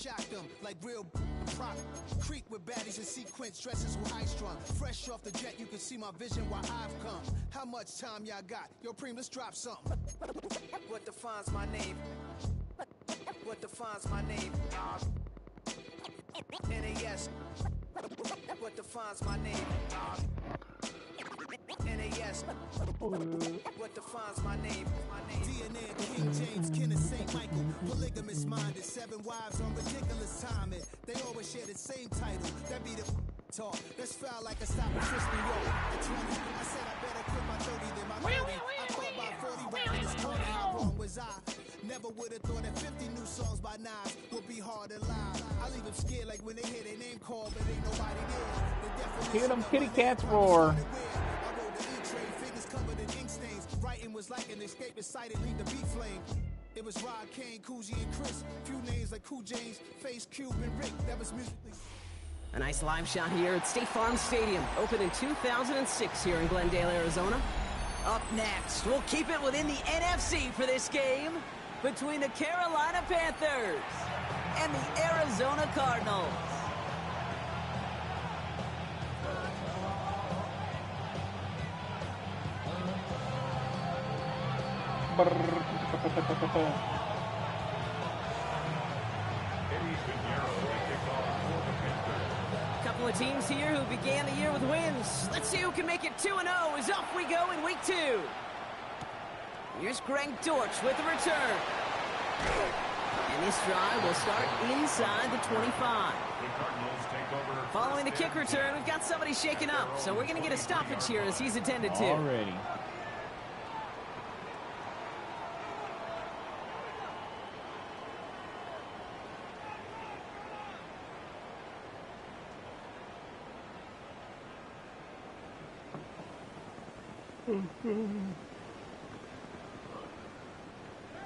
shock them like real prop. Creek with baddies in sequence, dresses with high strung. Fresh off the jet, you can see my vision while I've come. How much time y'all got? Yo, Preem, let's drop something. What defines my name? What defines my name? NAS. What defines my name? NAS. What defines my name? DNA of King James, kin of St. Michael. Polygamous minded, 7 wives on ridiculous timing. They always share the same title. That be the talk. That's foul like a stop and frisk New York. At 20, I said I better quit my 30 than my 30. I thought by 40 rounds, just how wrong was I? Never would have thought that 50 new songs by Nas would be hard to lie. I leave them scared like when they hear their name called, but ain't nobody there. Hear them kitty cats roar. Fingers covered in ink stains. Writing was like an escape sighted, leave the beat flame. It was Rod, Kane, Coogee, and Chris. Few names like Cool James, Face, Cube, and Rick. That was musically. A nice live shot here at State Farm Stadium, opened in 2006 here in Glendale, Arizona. Up next, we'll keep it within the NFC for this game between the Carolina Panthers and the Arizona Cardinals. Couple of teams here who began the year with wins. Let's see who can make it 2-0 as off we go in week 2. Here's Greg Dortch with the return. And this drive will start inside the 25. Following the kick return, we've got somebody shaken up, so we're going to get a stoppage here as he's attended to. Already.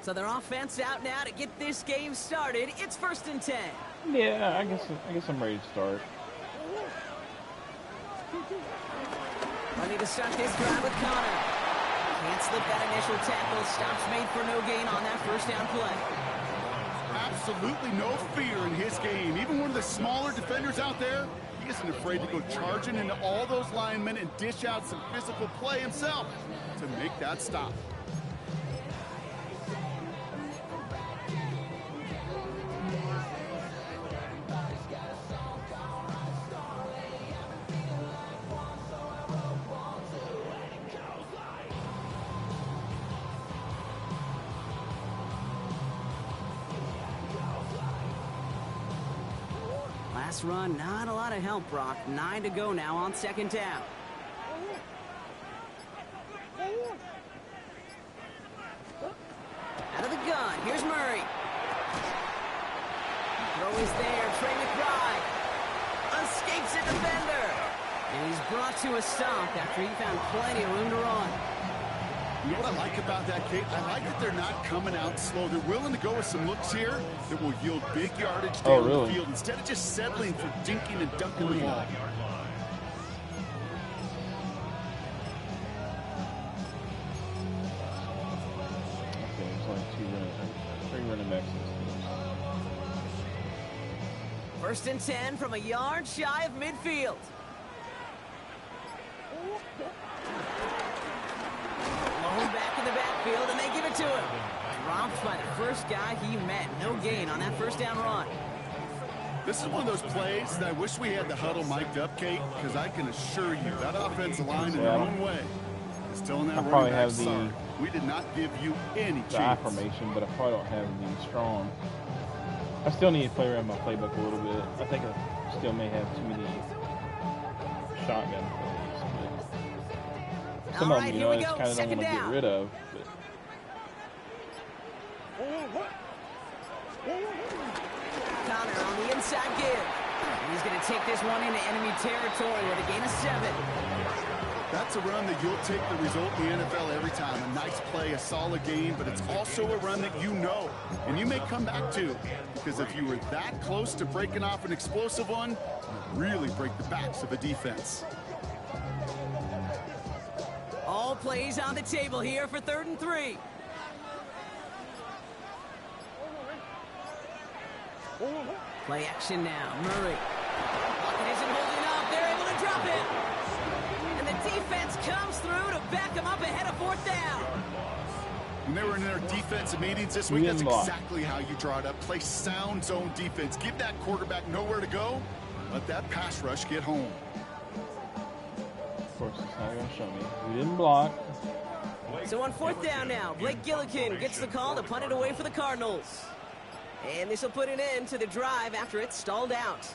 So their offense out now to get this game started. It's 1st and 10. Yeah, I guess I'm ready to start. Ready to start this drive with Connor. Can't slip that initial tackle. Stops made for no gain on that first down play. Absolutely no fear in his game. Even one of the smaller defenders out there, he isn't afraid to go charging into all those linemen and dish out some physical play himself to make that stop. Last run, not a lot of help, Brock. 9 to go now on 2nd down. Out of the gun, here's Murray. Throw is there, Trey McBride. Escapes a defender. And he's brought to a stop after he found plenty of room to run. You know what I like about that, Kate? I like that they're not coming out slow. They're willing to go with some looks here that will yield big yardage down the field instead of just settling for dinking and dunking the ball. Okay, there's only 3 running backs. 1st and 10 from a yard shy of midfield. Back in the backfield, and they give it to him. Dropped by the first guy he met. No gain on that first down run. This is one of those plays that I wish we had the huddle mic'd up, Kate, because I can assure you that offensive line in their own way is telling that running back, sorry, we did not give you any chance. Affirmation, but I probably don't have the strong. I still need to play around my playbook a little bit. I think I still may have too many shotgun plays. Some of them, you know, I just kind of don't want to get rid of. But. Connor on the inside give. He's going to take this one into enemy territory with a gain of 7. That's a run that you'll take the result in the NFL every time. A nice play, a solid game, but it's also a run that you know, and you may come back to, because if you were that close to breaking off an explosive one, you really break the backs of a defense. All plays on the table here for 3rd and 3. Play action now. Murray. Pocket isn't holding up. They're able to drop it. And the defense comes through to back them up ahead of 4th down. When they were in their defensive meetings this week, that's exactly how you draw it up. Play sound zone defense. Give that quarterback nowhere to go. Let that pass rush get home. Of course, it's not going to show me. We didn't block. So on 4th down now, Blake Gillikin gets the call to punt it away for the Cardinals. And this will put an end to the drive after it's stalled out.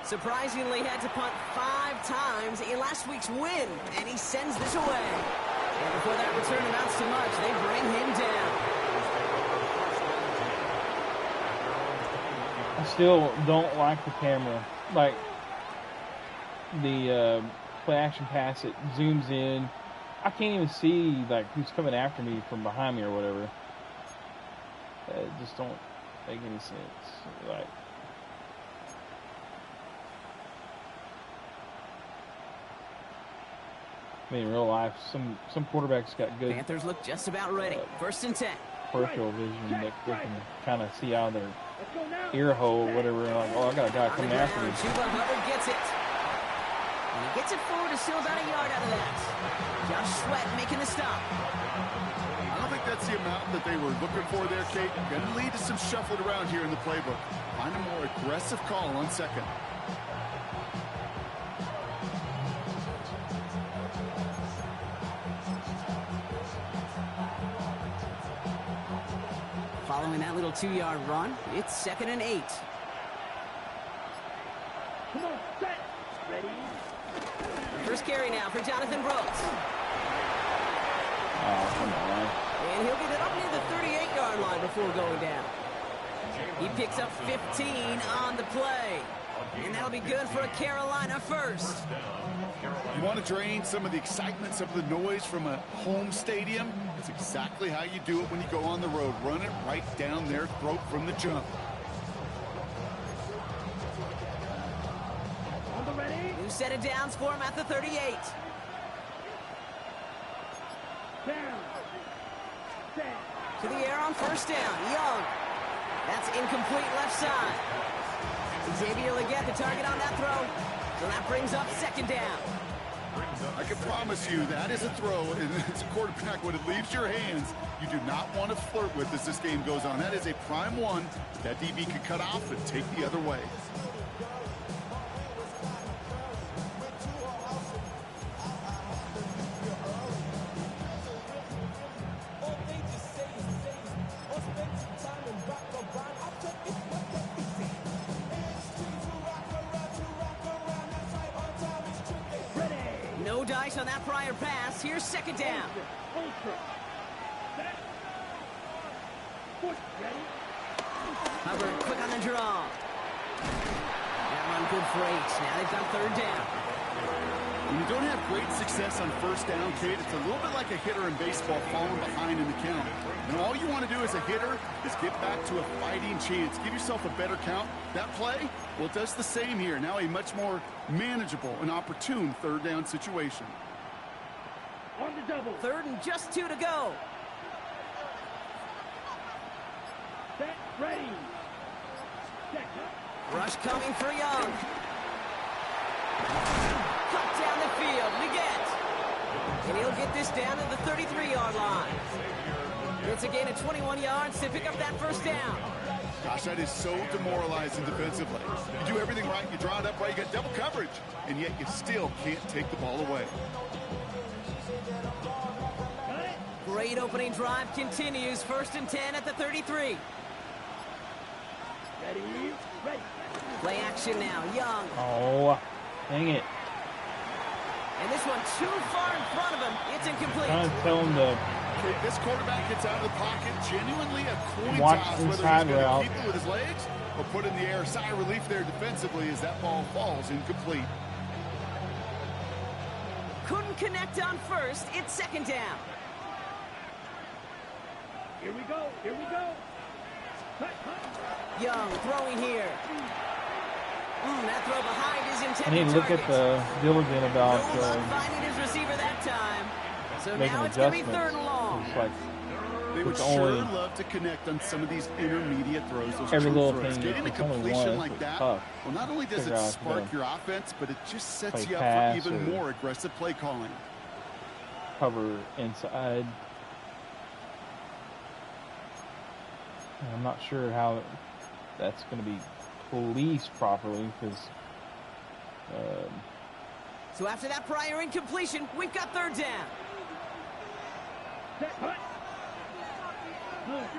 Surprisingly had to punt 5 times in last week's win, and he sends this away. And before that return amounts to much, they bring him down. I still don't like the camera. Like, the play action pass, it zooms in. I can't even see, like, who's coming after me from behind me or whatever. It just don't make any sense. Like, I mean, in real life, some quarterbacks got good. Panthers look just about ready. 1st and 10. Peripheral vision that they can kind of see out of their ear hole, whatever. Like, oh, I got a guy coming after me. Chuba Hubbard gets it. And he gets it forward to still about a yard out of that. Josh Sweat making the stop. I don't think that's the amount that they were looking for there, Kate. Going to lead to some shuffling around here in the playbook. Find a more aggressive call on 2nd. Following that little 2-yard run, it's 2nd and 8. Come on, set, ready. First carry now for Jonathan Brooks. Oh, come on. And he'll get it up near the 38-yard line before going down. He picks up 15 on the play. And that'll be good for a Carolina first. You want to drain some of the excitement, some of the noise from a home stadium? It's exactly how you do it when you go on the road. Run it right down their throat from the jump. On the ready. New set of downs for him at the 38. Down. Set. To the air on 1st down. Young. That's incomplete left side. Xavier Legette the target on that throw. So that brings up 2nd down. I can promise you that is a throw, and it's a quarterback when it leaves your hands, you do not want to flirt with as this game goes on. That is a prime one that DB could cut off and take the other way. No dice on that prior pass. Here's 2nd down. Ultra. Set. Push, ready. Hubbard quick on the draw. That run good for 8. Now they've got 3rd down. When you don't have great success on 1st down, Kate, it's a little bit like a hitter in baseball falling behind in the count. And all you want to do as a hitter is get back to a fighting chance. Give yourself a better count. That play, well, it does the same here. Now a much more manageable and opportune 3rd down situation. On the double. 3rd and just 2 to go. Set, ready. Second. Rush coming for Young. Cut down the field. Legette. And he'll get this down to the 33-yard line. It's a gain of 21 yards to pick up that 1st down. Gosh, that is so demoralizing defensively. You do everything right, you draw it up right, you got double coverage, and yet you still can't take the ball away. Great opening drive continues. 1st and 10 at the 33. Ready, ready. Play action now. Young. Oh, dang it. And this one too far in front of him. It's incomplete. Trying to tell him to This quarterback gets out of the pocket, genuinely a coin watch toss, the whether he's side going to route. keep it with his legs or put in the air. Sigh of relief there defensively as that ball falls incomplete. Couldn't connect on 1st. It's 2nd down. Here we go, here we go. Cut, cut. Young throwing here. That throw behind his I intended need to look at target. the diligent about No luck finding his receiver that time. So making now it's going to be adjustments. 3rd and long. It's like They would sure love to connect on some of these intermediate throws, those every true little throws. thing. Getting a It's only completion one, like that, tough. well, not only does it spark your offense, but it just sets you up for even more aggressive play calling. Cover inside. I'm not sure how that's going to be policed properly because. So after that prior incompletion, we've got third down.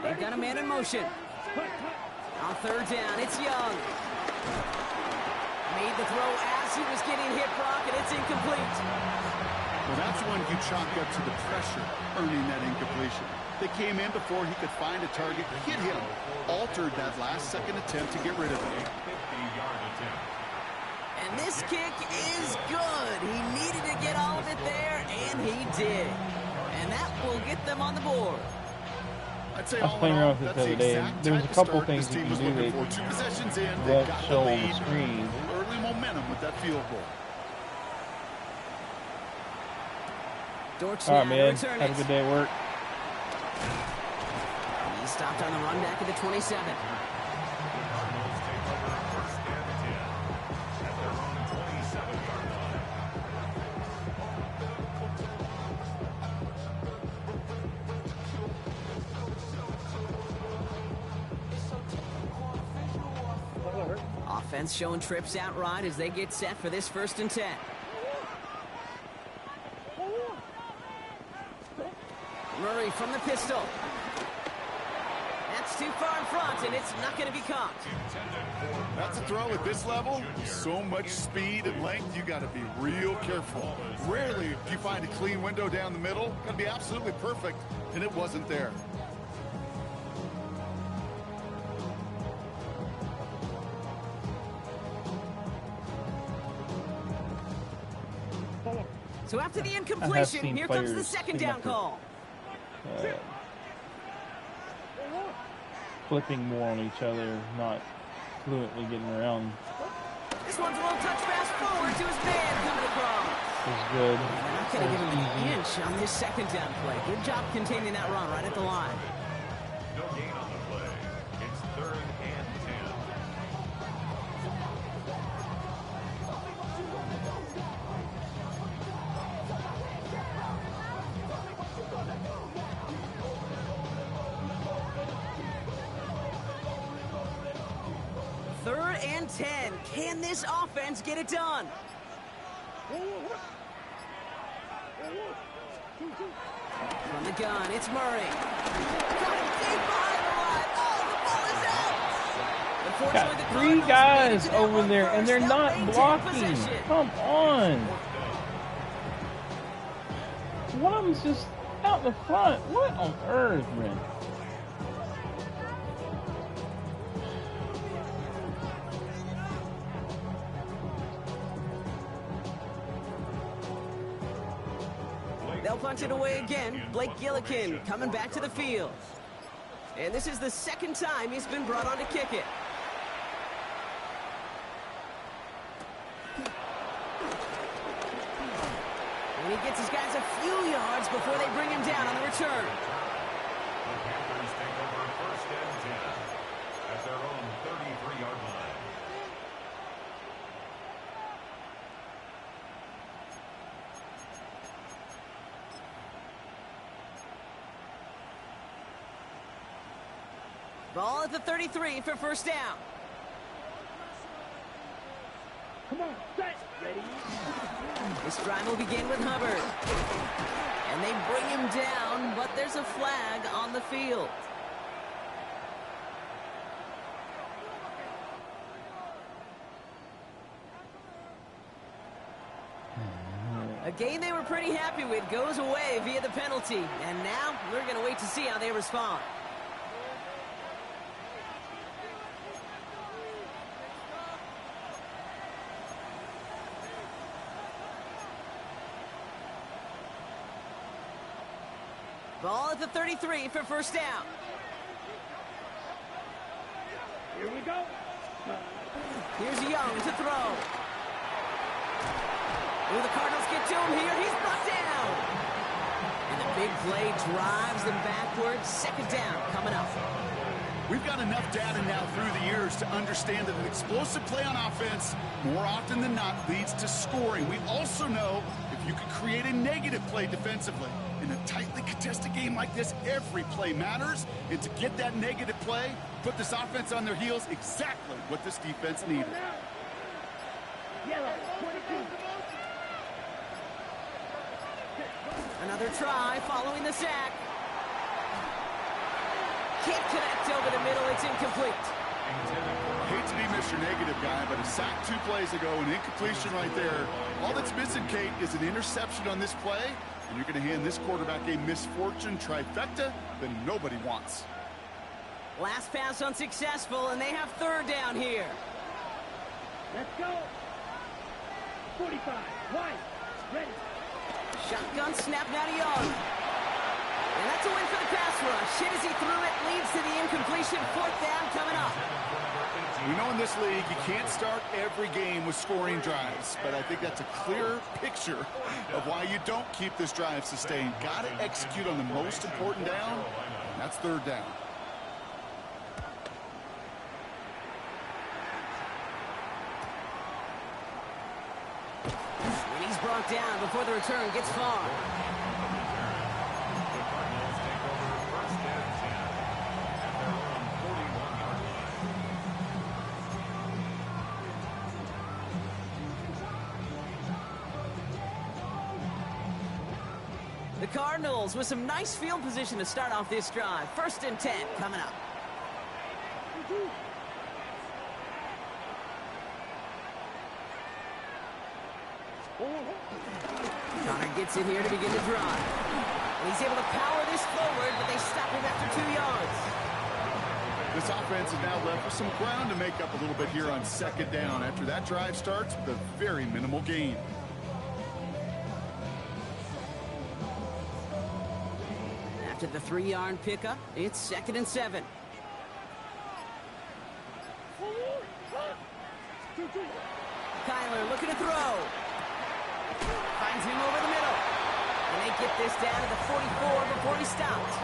They've got a man in motion. On third down, it's Young. Made the throw as he was getting hit, Brock, and it's incomplete. Well, that's one you chalk up to the pressure earning that incompletion. They came in before he could find a target, hit him, altered that last-second attempt to get rid of him. And this kick is good. He needed to get all of it there, and he did. And that will get them on the board. I'd say I was playing around with this the other day. There was a couple things you can do that won't show on the screen. Early momentum with that field goal. Dortch all right, man. Have a good day at work. He stopped on the run back at the 27. Offense showing trips out right as they get set for this 1st and 10. Murray from the pistol. That's too far in front, and it's not going to be caught. That's a throw at this level. So much speed and length, you got to be real careful. Rarely do you find a clean window down the middle. Got to be absolutely perfect, and it wasn't there. So after the incompletion, here comes the 2nd down call. Flipping more on each other, not fluently getting around. This one's a little touch pass forward to his man coming across. It was good. They're not going to give him an inch on this 2nd down play. Good job containing that run right at the line. No gain on the play. It's 3rd and 10. Third and 10. Can this offense get it done? From the gun, it's Murray. Got him deep behind the line. Oh, the ball is out. Got 3 guys over there, and they're not blocking. Come on. One of them's just out in the front. What on earth, man? They'll punch it away again. Blake Gillikin coming back to the field. And this is the 2nd time he's been brought on to kick it. And he gets his guys a few yards before they bring him down on the return. The Panthers take over 1st and 10 at their own 33-yard line. Ball at the 33 for 1st down. Come on, set, ready. This drive will begin with Hubbard. And they bring him down, but there's a flag on the field. A game they were pretty happy with goes away via the penalty. And now we're going to wait to see how they respond. Ball at the 33 for 1st down. Here we go. Here's Young to throw. Will the Cardinals get to him here? He's brought down. And The big play drives them backwards. Second down coming up. We've got enough data now through the years to understand that an explosive play on offense more often than not leads to scoring. We also know if you can create a negative play defensively. In a tightly contested game like this, every play matters. And to get that negative play, put this offense on their heels, exactly what this defense needed. Yellow, 22. Another try following the sack. Can't connect over the middle. It's incomplete. Hate to be Mr. Negative guy, but a sack 2 plays ago, an incompletion right there. All that's missing, Kate, is an interception on this play, and you're going to hand this quarterback a misfortune trifecta that nobody wants. Last pass unsuccessful, and they have third down here. Let's go. 45. Wide. Ready. Shotgun snap, now to Young. And that's a win for the pass rush. Hit as he threw it, leads to the incompletion. Fourth down coming up. We know in this league you can't start every game with scoring drives, but I think that's a clear picture of why you don't keep this drive sustained. Got to execute on the most important down, and that's third down. And he's brought down before the return gets far. The Cardinals with some nice field position to start off this drive. 1st and 10 coming up. Connor gets in here to begin the drive. And he's able to power this forward, but they stop him after 2 yards. This offense is now left with some ground to make up a little bit here on second down after that drive starts with a very minimal gain. After the 3-yard pickup, it's 2nd and 7. Kyler looking to throw. Finds him over the middle. And they get this down to the 44 before he stopped.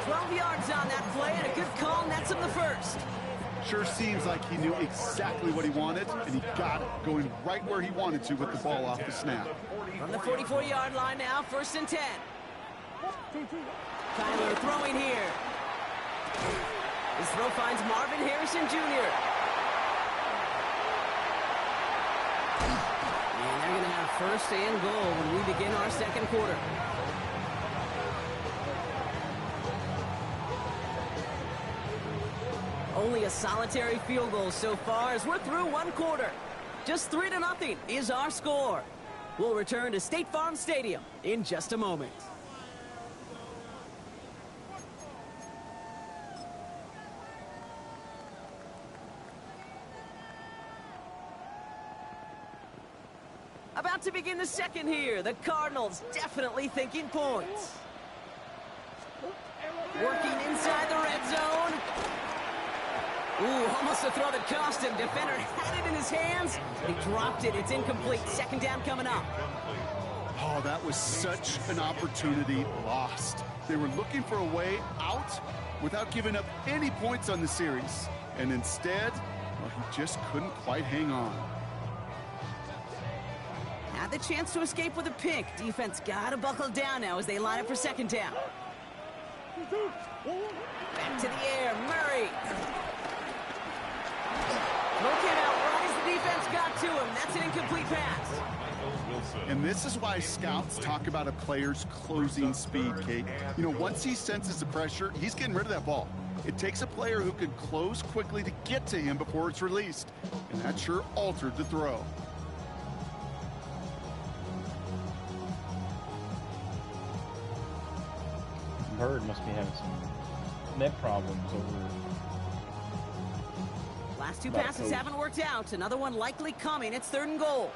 12 yards on that play and a good call nets him the first. Sure seems like he knew exactly what he wanted, and he got it, going right where he wanted to with the ball off the snap. From the 44-yard line now, 1st and 10. Kyler throwing here. His throw finds Marvin Harrison Jr. And they're going to have 1st and goal when we begin our second quarter. Only a solitary field goal so far as we're through 1 quarter. Just 3-0 is our score. We'll return to State Farm Stadium in just a moment. About to begin the second here. The Cardinals definitely thinking points. Working inside the red zone. Ooh, almost a throw that cost him. Defender had it in his hands. He dropped it. It's incomplete. 2nd down coming up. Oh, that was such an opportunity lost. They were looking for a way out without giving up any points on the series. And instead, well, he just couldn't quite hang on. Had the chance to escape with a pick. Defense got to buckle down now as they line up for 2nd down. Back to the air. Murray. Looking out right as the defense got to him. That's an incomplete pass. And this is why scouts talk about a player's closing speed, Kate. You know, once he senses the pressure, he's getting rid of that ball. It takes a player who can close quickly to get to him before it's released. And that sure altered the throw. Bird must be having some net problems over. Last 2 passes haven't worked out. Another one likely coming. It's 3rd and goal.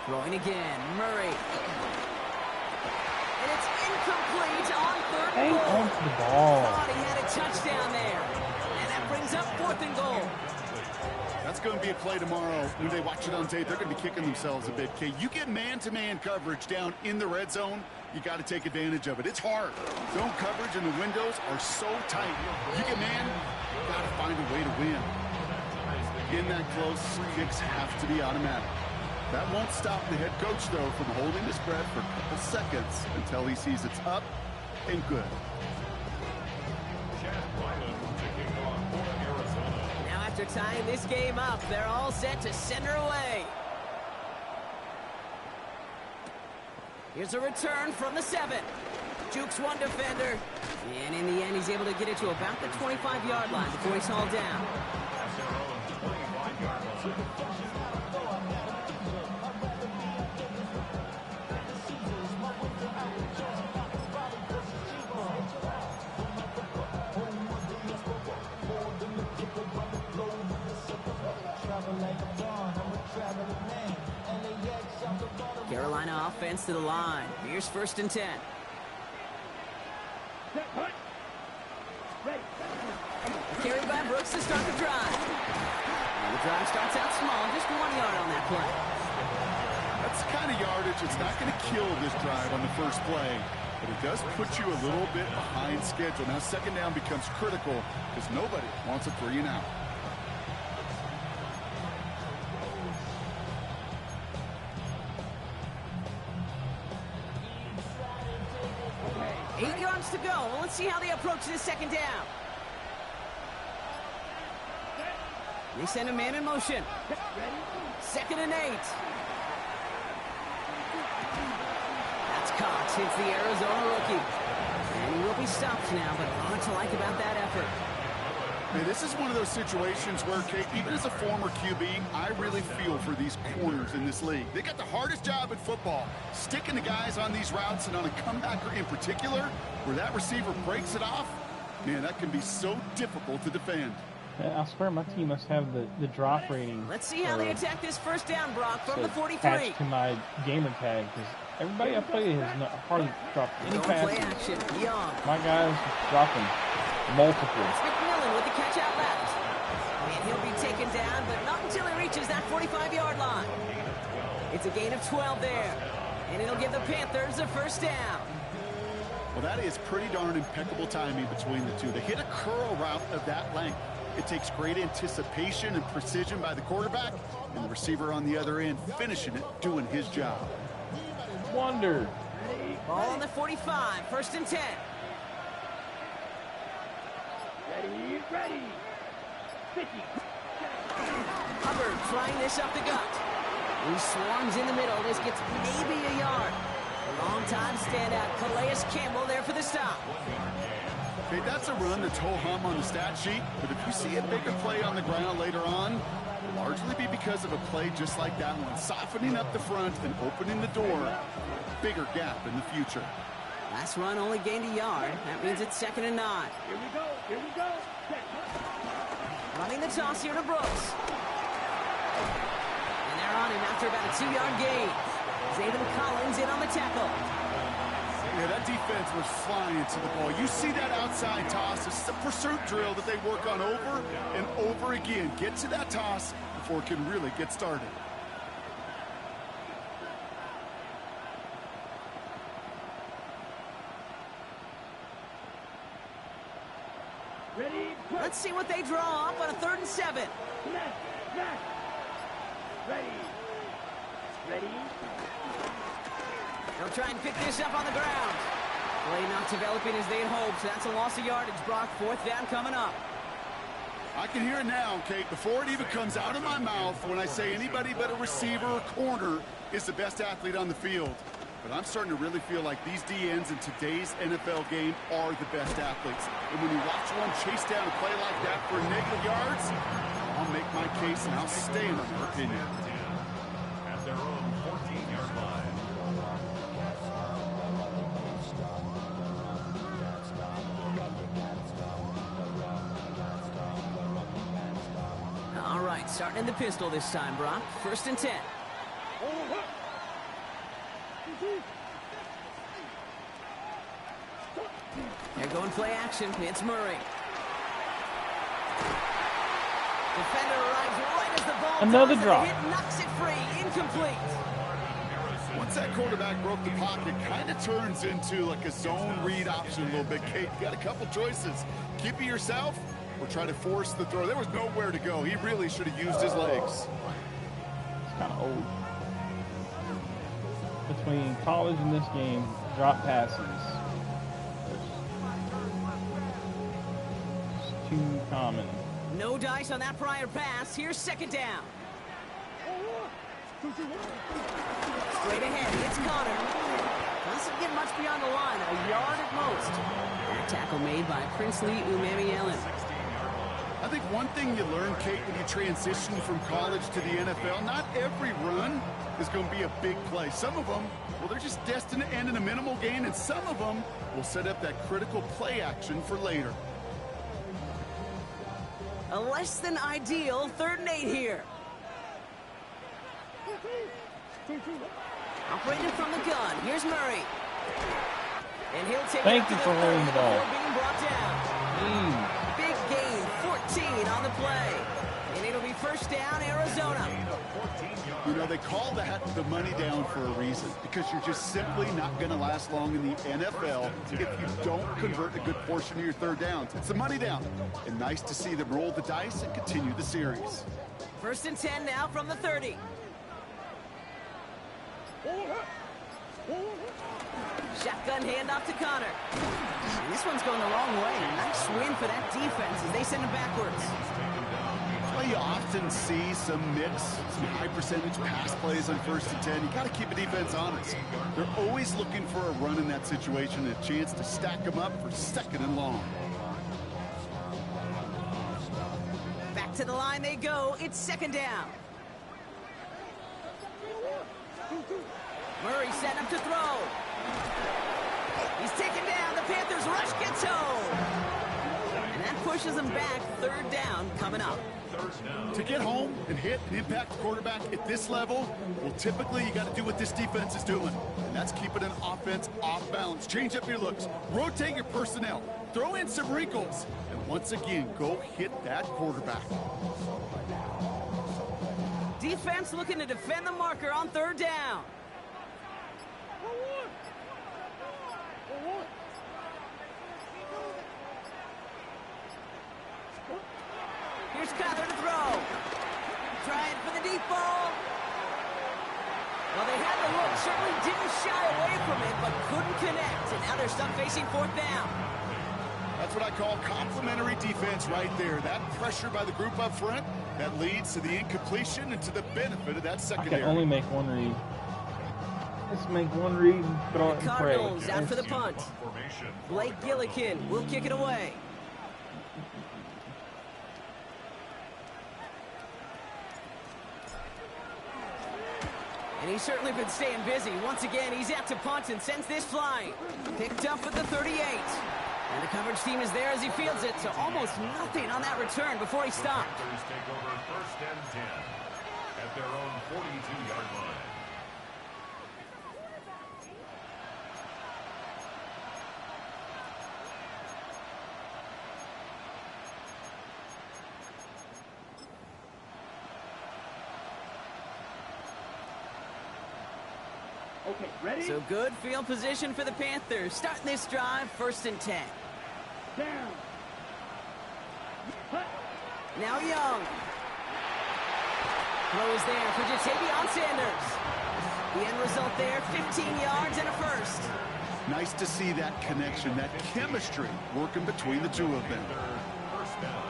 Throwing again. Murray. And it's incomplete on 3rd and goal. Hang on to the ball. Thought he had a touchdown there. And that brings up 4th and goal. That's going to be a play tomorrow. When they watch it on tape, they're going to be kicking themselves a bit. Okay, you get man-to-man coverage down in the red zone, you got to take advantage of it. It's hard. Zone coverage and the windows are so tight. You get man, you got to find a way to win. In that close, kicks have to be automatic. That won't stop the head coach, though, from holding his breath for a couple seconds until he sees it's up and good. Now after tying this game up, they're all set to send her away. Here's a return from the 7. Jukes one defender. And in the end, he's able to get it to about the 25-yard line before he's hauled down. Carolina offense to the line. Here's 1st and 10. Carried by Brooks to start the drive. And the drive starts out small, just 1 yard on that play. That's the kind of yardage that's not going to kill this drive on the first play, but it does put you a little bit behind schedule. Now 2nd down becomes critical because nobody wants a 3 and out. 8 yards to go. Well, let's see how they approach this 2nd down. They send a man in motion. 2nd and 8. That's Cox. Hits the Arizona rookie. And he will be stopped now, but a lot to like about that effort. Hey, this is one of those situations where, Kate, even as a former QB, I really feel for these corners in this league. They got the hardest job in football, sticking the guys on these routes and on a comebacker in particular, where that receiver breaks it off. Man, that can be so difficult to defend. I swear my team must have the drop rating. Let's see how they attack this 1st down, Brock, from the 43. Attached to my gamer tag, because everybody I play has hardly dropped any passes. Play action. Young. My guys dropping multiple. It's McMillan with the catch out left. And he'll be taken down, but not until he reaches that 45-yard line. It's a gain of 12 there. And it'll give the Panthers a 1st down. Well, that is pretty darn impeccable timing between the two. They hit a curl route of that length. It takes great anticipation and precision by the quarterback, and the receiver on the other end finishing it, doing his job. Wonder. Ball on the 45, 1st and 10. Ready. 50. Hubbard trying this up the gut. He swarms in the middle. This gets maybe a yard. Long-time standout, Calais Campbell there for the stop. Okay, that's a run that's ho-hum on the stat sheet, but if you see a bigger play on the ground later on, it'll largely be because of a play just like that one, softening up the front and opening the door. Bigger gap in the future. Last run only gained a yard. That means it's 2nd and 9. Here we go. Running the toss here to Brooks. And they're on him after about a 2-yard gain. Zayden Collins in on the tackle. Yeah, that defense was flying to the ball. You see that outside toss. It's a pursuit drill that they work on over and over again. Get to that toss before it can really get started. Ready. Let's see what they draw up on a 3rd and 7. Ready. They'll try and pick this up on the ground. Play not developing as they had hoped. So that's a loss of yardage, Brock. 4th down coming up. I can hear it now, Kate, before it even comes out of my mouth when I say anybody but a receiver or corner is the best athlete on the field. But I'm starting to really feel like these DNs in today's NFL game are the best athletes. And when you watch one chase down a play like that for negative yards, I'll make my case and I'll stand on my opinion. At their own 14-yard line. All right, starting in the pistol this time, Brock. 1st and 10. They're going play action. It's Murray. Defender arrives right as the ball Another does, drop. and the hit knocks it free. Incomplete. Once that quarterback broke the pocket, kind of turns into like a zone read option a little bit. Kate, you got a couple choices. Keep it yourself or try to force the throw. There was nowhere to go. He really should have used his legs. It's kind of old. Between college and this game, drop passes. It's too common. No dice on that prior pass. Here's second down. Straight ahead, it's Connor. Doesn't get much beyond the line, a yard at most. A tackle made by Princely Umamielen. I think one thing you learn, Kate, when you transition from college to the NFL, not every run is going to be a big play. Some of them, well, they're just destined to end in a minimal gain, and some of them will set up that critical play action for later. A less than ideal 3rd and 8 here. Operating from the gun, here's Murray. And he'll take Thank it you up to for the 30 holding the ball. before being brought down. Big gain, 14 on the play. And it'll be first down, Arizona. You know, they call that the money down for a reason, because you're just simply not going to last long in the NFL if you don't convert a good portion of your 3rd downs. It's the money down. And nice to see them roll the dice and continue the series. 1st and 10 now from the 30. Shotgun handoff to Connor. And this one's going the wrong way. Nice win for that defense as they send him backwards. That's why you often see some mix, some high percentage pass plays on 1st and 10. You got to keep a defense honest. They're always looking for a run in that situation and a chance to stack them up for 2nd and long. Back to the line they go. It's 2nd down. Murray set up to throw. He's taken down. The Panthers rush gets home. And that pushes them back. 3rd down coming up. To get home and hit and impact the quarterback at this level, well, typically you got to do what this defense is doing. And that's keeping an offense off balance. Change up your looks. Rotate your personnel. Throw in some wrinkles. And once again, go hit that quarterback. Defense looking to defend the marker on 3rd down. Here's Kyler to throw. Trying for the deep ball. Well, they had the look. Certainly didn't shy away from it, but couldn't connect. And now they're stuck facing 4th down. That's what I call complimentary defense right there. That pressure by the group up front, that leads to the incompletion and to the benefit of that I secondary. can only make one read. Let's make one read and throw it and pray. Cardinals out for the punt. Blake Gillikin will kick it away. And he's certainly been staying busy. Once again, he's out to punt and sends this flying. Picked up at the 38. And the coverage team is there as he fields it, so almost nothing on that return before he stopped. Panthers take over 1st and 10 at their own 42-yard line. Okay, ready? So good field position for the Panthers. Starting this drive, 1st and 10. Down. Hut. Now Young. Throws there for Jatavion Sanders. The end result there, 15 yards and a 1st. Nice to see that connection, that chemistry working between the two of them. First down.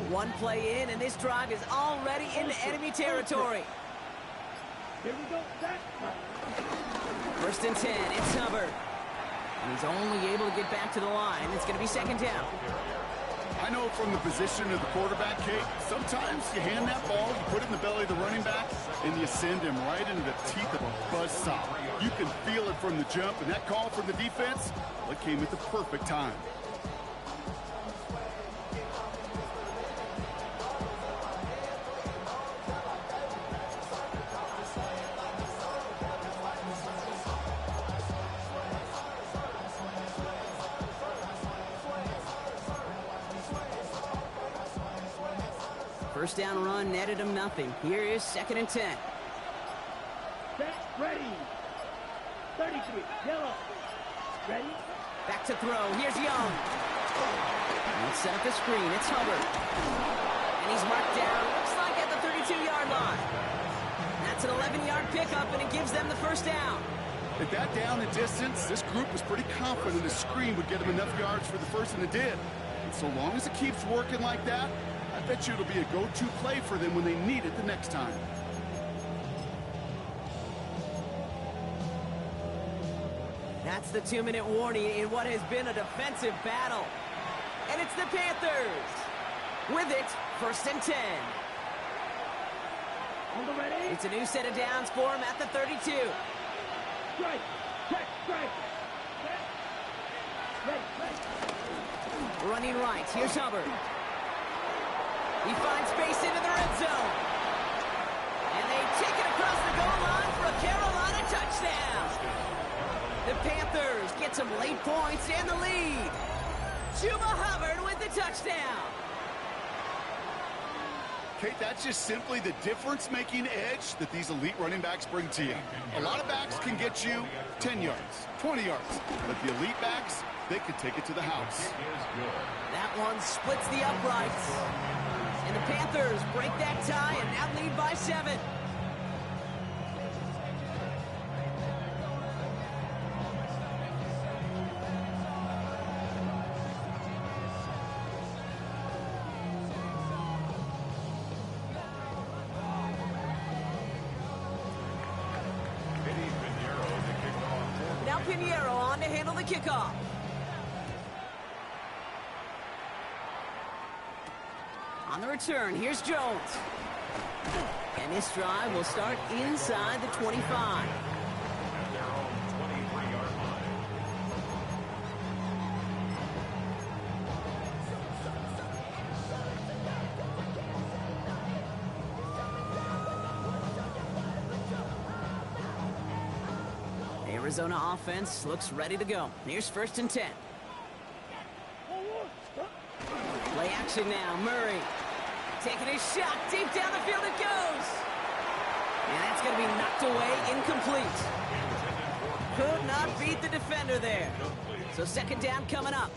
One play in, and this drive is already into enemy territory. Here we go. That. 1st and 10, it's Hubbard. And he's only able to get back to the line. It's going to be 2nd down. I know from the position of the quarterback, Kate, sometimes you hand that ball, you put it in the belly of the running back, and you send him right into the teeth of a buzzsaw. You can feel it from the jump, and that call from the defense, well, it came at the perfect time. First down run netted him nothing. Here is 2nd and 10. Set, ready. 33, yellow. Ready. Back to throw. Here's Young. Let's set up the screen. It's Hubbard. And he's marked down. Looks like at the 32-yard line. That's an 11-yard pickup, and it gives them the first down. At that down and distance, this group was pretty confident the screen would get them enough yards for the first, and it did. And so long as it keeps working like that, I bet you it'll be a go-to play for them when they need it the next time. That's the 2-minute warning in what has been a defensive battle. And it's the Panthers. With it, 1st and 10. On the ready. It's a new set of downs for him at the 32. Strike. Check. Strike. Set. Ready. Running right. Here's Hubbard. He finds space into the red zone. And they take it across the goal line for a Carolina touchdown. The Panthers get some late points and the lead. Chuba Hubbard with the touchdown. Kate, that's just simply the difference-making edge that these elite running backs bring to you. A lot of backs can get you 10 yards, 20 yards, but the elite backs, they could take it to the house. That one splits the uprights. And the Panthers break that tie and now lead by 7. Now Pinheiro on to handle the kickoff. On the return, here's Jones. And this drive will start inside the 25. At their own 23-yard line. Arizona offense looks ready to go. Here's 1st and 10. Play action now, Murray. Taking his shot, deep down the field it goes. And that's going to be knocked away, incomplete. Could not beat the defender there. So 2nd down coming up.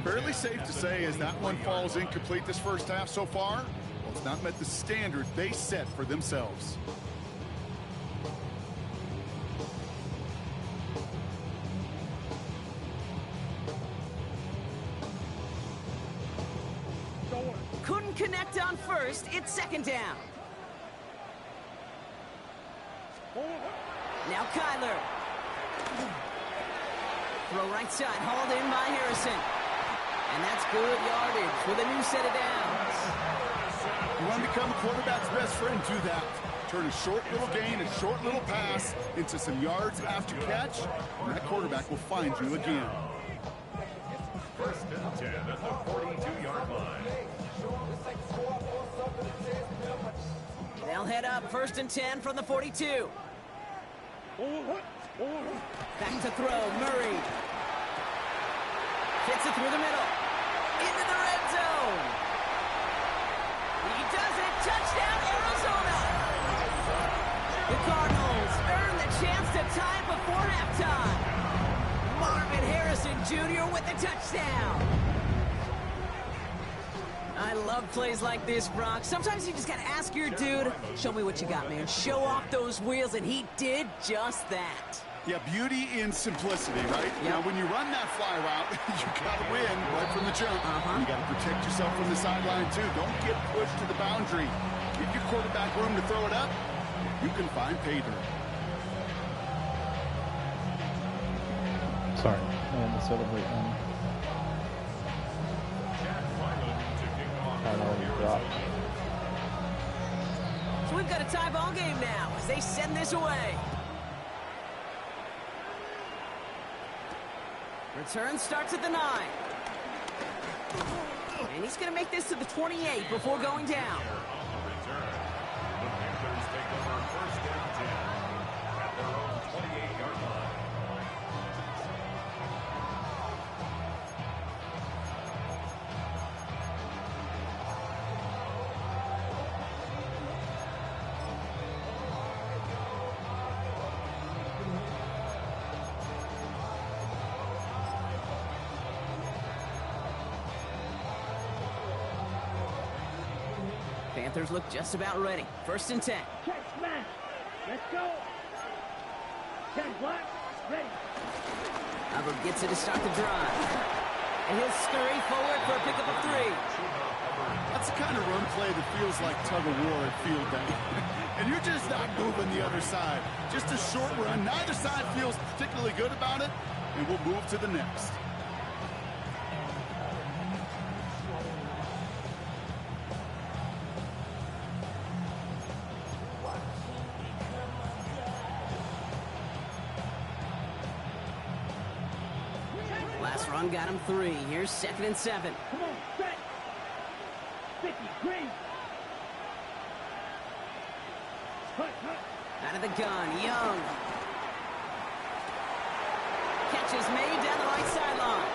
Fairly safe to say as that one falls incomplete this first half so far, well, it's not met the standard they set for themselves. Couldn't connect on 1st. It's 2nd down. Now Kyler. Throw right side, hauled in by Harrison. And that's good yardage with a new set of downs. You want to become a quarterback's best friend, do that. Turn a short little gain, a short little pass into some yards after catch, and that quarterback will find you again. 1st and 10 at the 42-yard line. They'll head up 1st and 10 from the 42. Back to throw, Murray. Gets it through the middle. Into the red zone. He does it. Touchdown, Arizona. The Cardinals earn the chance to tie it before halftime. Marvin Harrison Jr. with the touchdown. I love plays like this, Brock. Sometimes you just got to ask your dude, show me what you got, man. Show off those wheels, and he did just that. Yeah, beauty in simplicity, right? Yep. Now, when you run that fly route, you got to win right from the jump. You got to protect yourself from the sideline, too. Don't get pushed to the boundary. Give your quarterback room to throw it up. You can find pay dirt. Sorry, I had to celebrate one. So we've got a tie ball game now as they send this away. Return starts at the 9. And he's going to make this to the 28 before going down. On the return, the Panthers take over 1st and 10 at their own 28-yard line. Panthers look just about ready. 1st and 10. Check smash. Let's go. 10 black. Ready. Hubbard gets it to start the drive. And he'll scurry forward for a pickup of 3. That's the kind of run play that feels like tug-of-war at field day. And you're just not moving the other side. Just a short run. Neither side feels particularly good about it. And we'll move to the next. Last run got him 3. Here's 2nd and 7. Come on, set. 50, green. Hut, hut. Out of the gun, Young. Catch is made down the right sideline.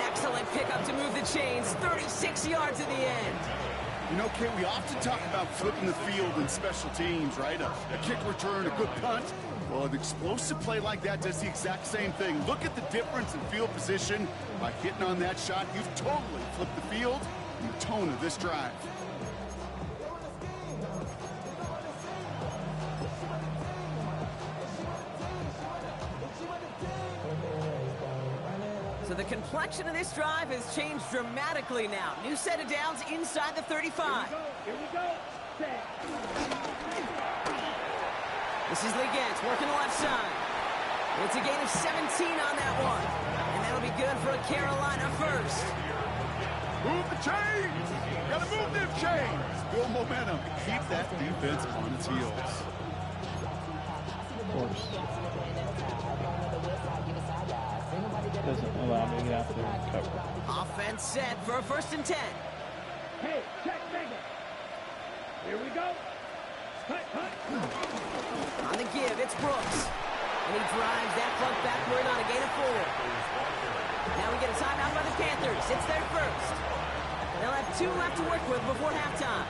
Excellent pickup to move the chains. 36 yards at the end. You know, Kate, we often talk about flipping the field in special teams, right? A kick return, a good punt. Well, an explosive play like that does the exact same thing. Look at the difference in field position. By hitting on that shot, you've totally flipped the field and the tone of this drive. So the complexion of this drive has changed dramatically now. New set of downs inside the 35. Here we go. Set. This is Legance working the left side. It's a gain of 17 on that one. And that'll be good for a Carolina first. Move the chains! Gotta move them chains! Build momentum. Keep that defense on its heels. Of course. Doesn't allow me to get out there and cover. Offense set for a 1st and 10. Hey, check mega. Here we go. Hut, hut. On the give, it's Brooks. And he drives that front backward on a gain of 4. Now we get a timeout by the Panthers. It's their first. They'll have 2 left to work with before halftime.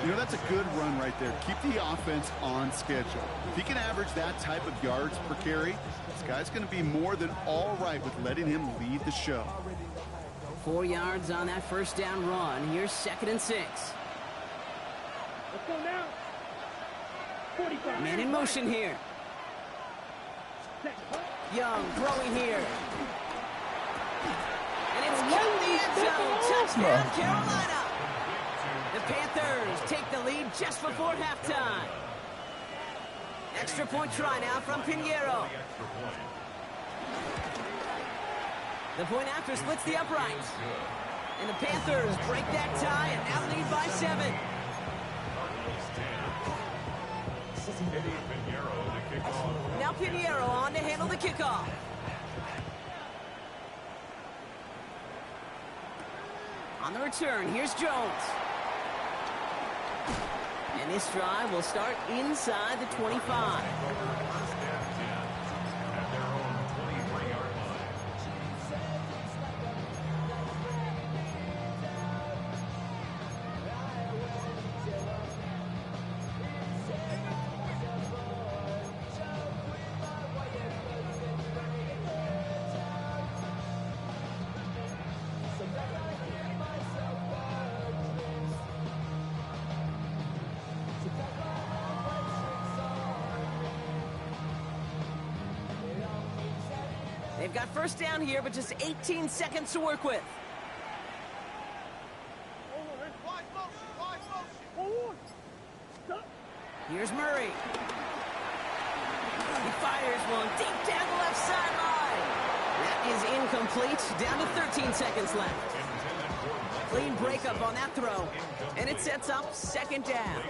You know, that's a good run right there. Keep the offense on schedule. If he can average that type of yards per carry, this guy's going to be more than all right with letting him lead the show. 4 yards on that 1st down run. Here's 2nd and 6. Let's go now. 45. Man in motion here. Set, hut. Young throwing here. And it's cut the end zone. Touchdown, Carolina. The Panthers take the lead just before halftime. Extra point try now from Pinheiro. The point after splits the uprights. And the Panthers break that tie and now lead by 7. Now Pinheiro on to handle the kickoff. On the return, here's Jones. And this drive will start inside the 25. They've got 1st down here, but just 18 seconds to work with. Here's Murray. He fires one deep down the left sideline. That is incomplete. Down to 13 seconds left. Clean breakup on that throw. And it sets up 2nd down.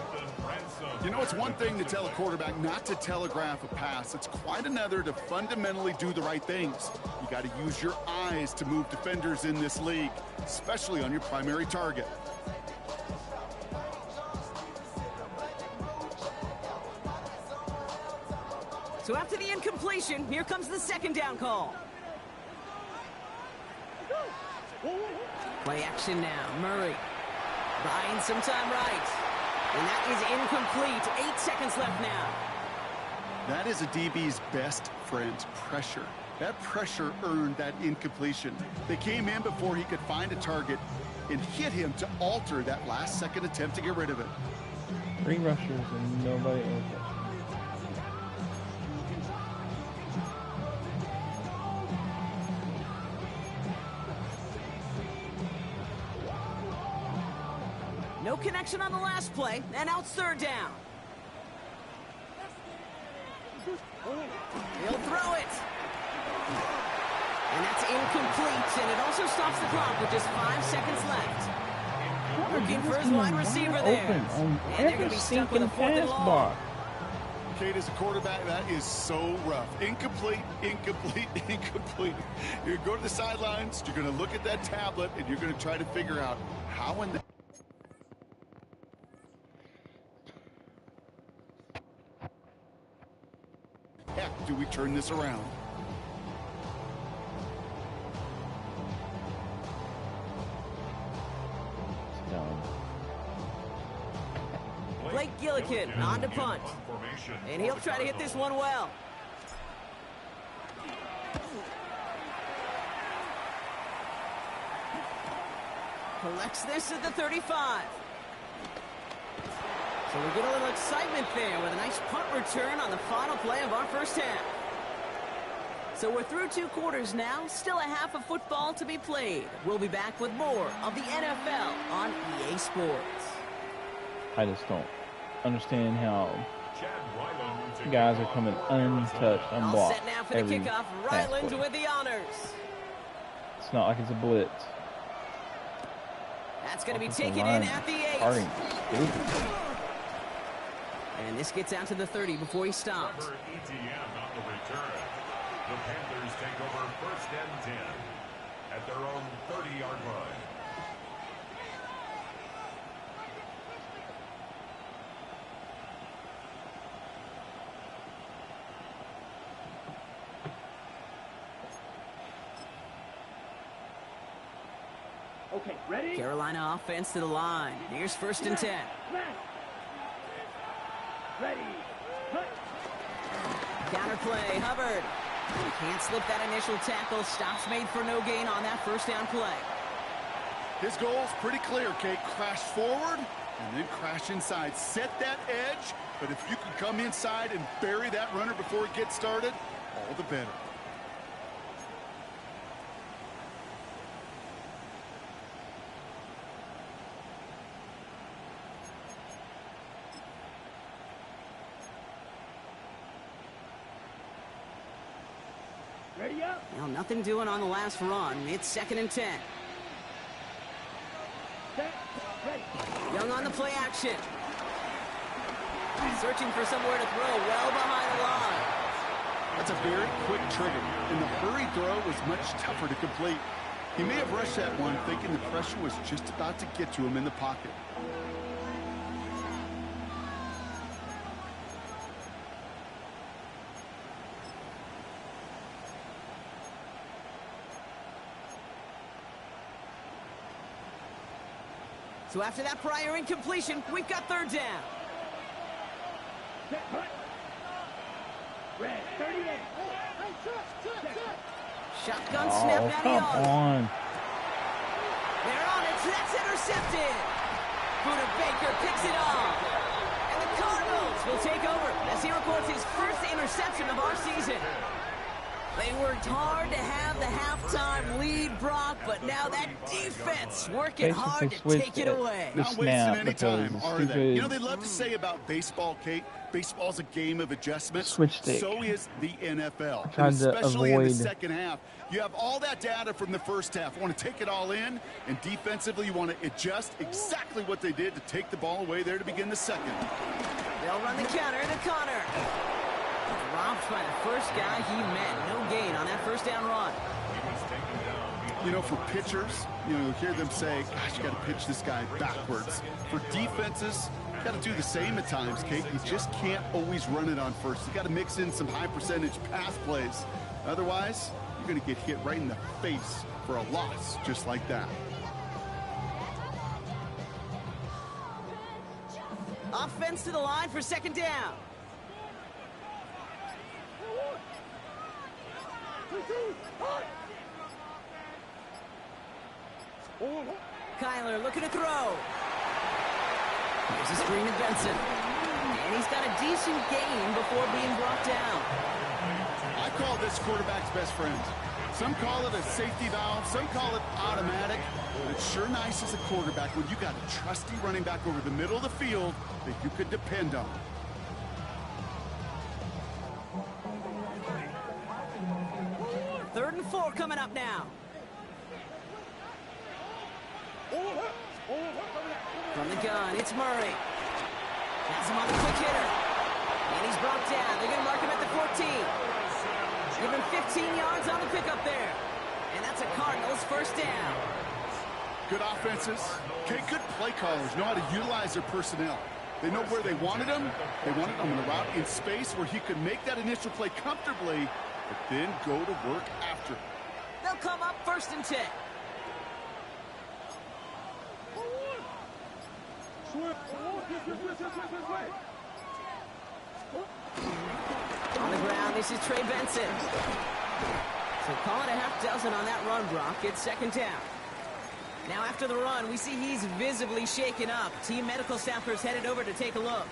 You know, it's one thing to tell a quarterback not to telegraph a pass. It's quite another to fundamentally do the right things. You got to use your eyes to move defenders in this league, especially on your primary target. So after the incompletion, here comes the 2nd down call. Play action now. Murray buying some time right. And that is incomplete. 8 seconds left now. That is a DB's best friend, pressure. That pressure earned that incompletion. They came in before he could find a target and hit him to alter that last second attempt to get rid of it. 3 rushers and nobody else. No connection on the last play, and now it's 3rd down. He'll throw it. And that's incomplete, and it also stops the clock with just 5 seconds left. Looking for his wide receiver there. On And they're going to be stuck with a 4th and long. block. Kate, as a quarterback, that is so rough. Incomplete, incomplete, incomplete. You're going to go to the sidelines, you're going to look at that tablet, and you're going to try to figure out how in the heck do we turn this around? Blake Gillikin on to punt. And he'll try to hit this one well. Collects this at the 35. So we get a little excitement there with a nice punt return on the final play of our first half. So we're through 2 quarters now, still a half of football to be played. We'll be back with more of the NFL on EA Sports. I just don't understand how guys are coming untouched, unblocked. All set now for the kickoff. Ryland with the honors. It's not like it's a blitz. That's going to be taken in at the 8. And this gets out to the 30 before he stops. The Panthers take over 1st and 10 at their own 30-yard line. Okay, ready? Carolina offense to the line. Here's 1st and 10. Ready. Counter play, Hubbard. Can't slip that initial tackle. Stops made for no gain on that 1st down play. His goal is pretty clear, Kate. Crash forward and then crash inside. Set that edge, but if you can come inside and bury that runner before it gets started, all the better. Ready up. Well, nothing doing on the last run. It's 2nd and 10. Set. Ready. Young on the play action. Searching for somewhere to throw well behind the line. That's a very quick trigger, and the hurry throw was much tougher to complete. He may have rushed that one thinking the pressure was just about to get to him in the pocket. So after that prior incompletion, we've got 3rd down. Set. Punt. Red. 38. Shotgun snap, now come on. They're on it. That's intercepted. Buda Baker picks it off. And the Cardinals will take over as he records his 1st interception of our season. They worked hard to have the halftime lead, Brock, but now that defense working hard to take it away. Not wasting any time, are they? You know, they love to say about baseball, Kate, baseball's a game of adjustment. Switch stick. So is the NFL. Trying and especially to avoid in the second half. You have all that data from the first half. You want to take it all in, and defensively you want to adjust exactly what they did to take the ball away there to begin the second. They'll run the counter to Connor. Robbed by the first guy he met. No gain on that 1st down run. You know, for pitchers, you know, hear them say, gosh, you got to pitch this guy backwards. For defenses, you got to do the same at times, Kate. You just can't always run it on first. You got to mix in some high percentage pass plays. Otherwise, you're going to get hit right in the face for a loss just like that. Offense to the line for 2nd down. Kyler looking to throw. Here's a screen to Benson. And he's got a decent gain before being brought down. I call this quarterback's best friend. Some call it a safety valve, some call it automatic, but it's sure nice as a quarterback when you got a trusty running back over the middle of the field that you could depend on. Third and 4 coming up now. From the gun, it's Murray. Has him on the quick hitter. And he's brought down. They're going to mark him at the 14. Give him 15 yards on the pickup there. And that's a Cardinals first down. Good offenses. Okay, good play callers know how to utilize their personnel. They know where they wanted him. They wanted him on the route in space where he could make that initial play comfortably, but then go to work after. They'll come up 1st and 10. On the ground, this is Trey Benson. So call it a half dozen on that run, Brock. It's 2nd down. Now after the run, we see he's visibly shaken up. Team medical staffers headed over to take a look.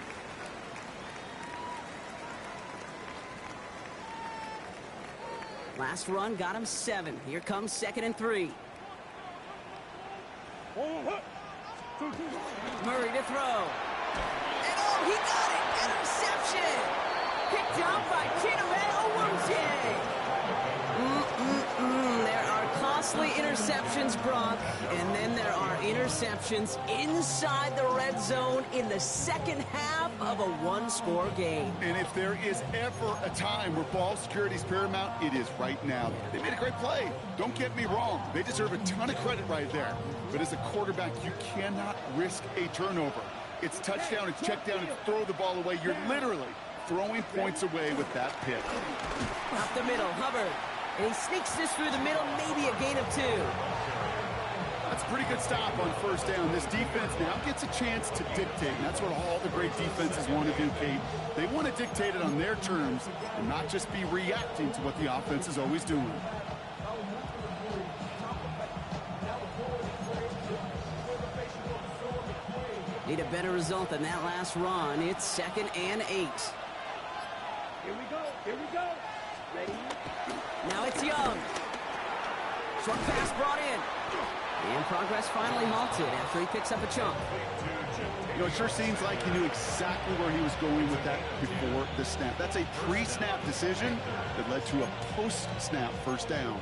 Last run got him 7. Here comes 2nd and 3. Murray to throw. And oh, he got it! Interception! Picked up by Kinamet Owuzie. There are costly interceptions, Brock, and then there are interceptions inside the red zone in the second half of a one-score game. And if there is ever a time where ball security is paramount, it is right now. They made a great play. Don't get me wrong. They deserve a ton of credit right there. But as a quarterback, you cannot risk a turnover. It's touchdown, it's check down, it's throw the ball away. You're literally throwing points away with that pick. Up the middle, Hubbard. And he sneaks this through the middle, maybe a gain of 2. That's a pretty good stop on 1st down. This defense now gets a chance to dictate, and that's what all the great defenses want to do, Kate. They want to dictate it on their terms and not just be reacting to what the offense is always doing. Need a better result than that last run. It's 2nd and 8. Here we go. Here we go. Ready? Now it's Young. Short pass brought in. And progress finally halted after he picks up a chunk. You know, it sure seems like he knew exactly where he was going with that before the snap. That's a pre-snap decision that led to a post-snap 1st down.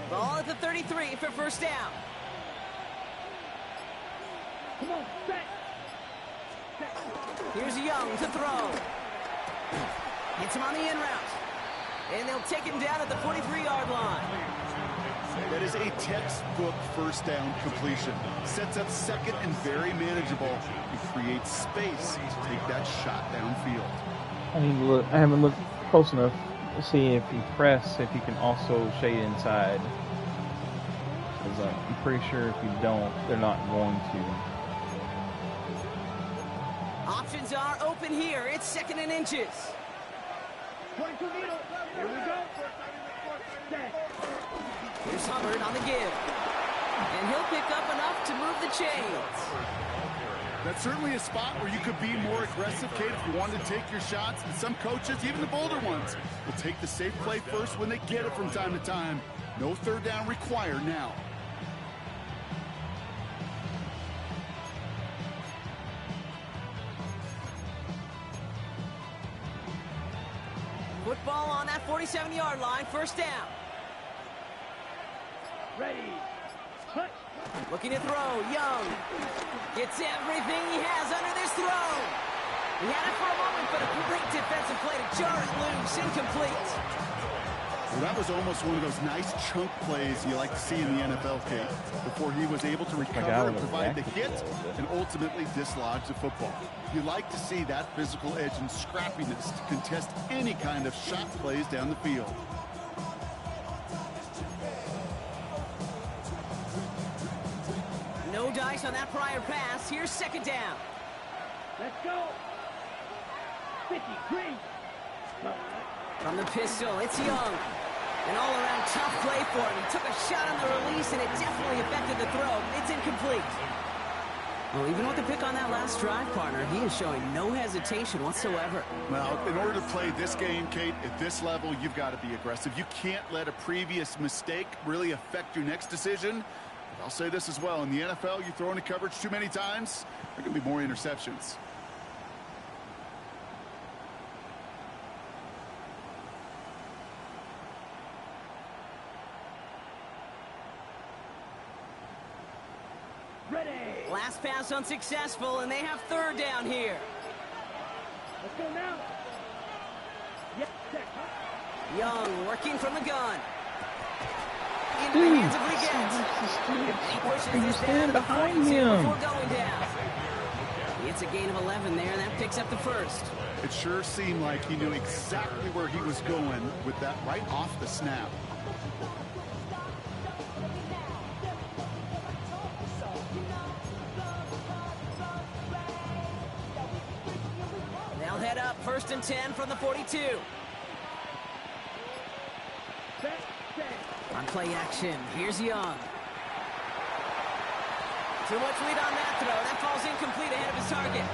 Ball at the 33 for 1st down. Come on, set. Here's Young to throw. Hits him on the in route. And they'll take him down at the 43-yard line. That is a textbook 1st down completion. Sets up 2nd and very manageable. It creates space to take that shot downfield. I need to look. I haven't looked close enough to see if you press, if you can also shade inside. Because I'm pretty sure if you don't, they're not going to. Options are open here. It's 2nd and inches. 22 meters. Here we go. Set. Here's Hubbard on the give. And he'll pick up enough to move the chains. That's certainly a spot where you could be more aggressive, Kate, if you wanted to take your shots. And some coaches, even the bolder ones, will take the safe play first when they get it from time to time. No 3rd down required now. Football on that 47-yard line. 1st down. Ready. Cut. Looking to throw. Young gets everything he has under this throw. He had it for a moment, but a great defensive play to jar it loose. Incomplete. Well, that was almost one of those nice chunk plays you like to see in the NFL, Kate, before he was able to recover and provide the hit and ultimately dislodge the football. You like to see that physical edge and scrappiness to contest any kind of shot plays down the field. No dice on that prior pass. Here's 2nd down. Let's go. 53. From the pistol, it's Young. An all-around tough play for him. He took a shot on the release, and it definitely affected the throw. It's incomplete. Well, even with the pick on that last drive, partner, he is showing no hesitation whatsoever. Well, in order to play this game, Kate, at this level, you've got to be aggressive. You can't let a previous mistake really affect your next decision. But I'll say this as well. In the NFL, you throw into coverage too many times, there can be more interceptions. Ready. Last pass unsuccessful, and they have third down here. Let's go now. Yep, check. Young working from the gun. Into the hands of Leggett. He pushes this down behind 42 him. before going down. It's a gain of 11 there, and that picks up the first. It sure seemed like he knew exactly where he was going with that right off the snap. They'll head up 1st and 10 from the 42. Set. On play action, here's Young. Too much lead on that throw. That falls incomplete ahead of his target.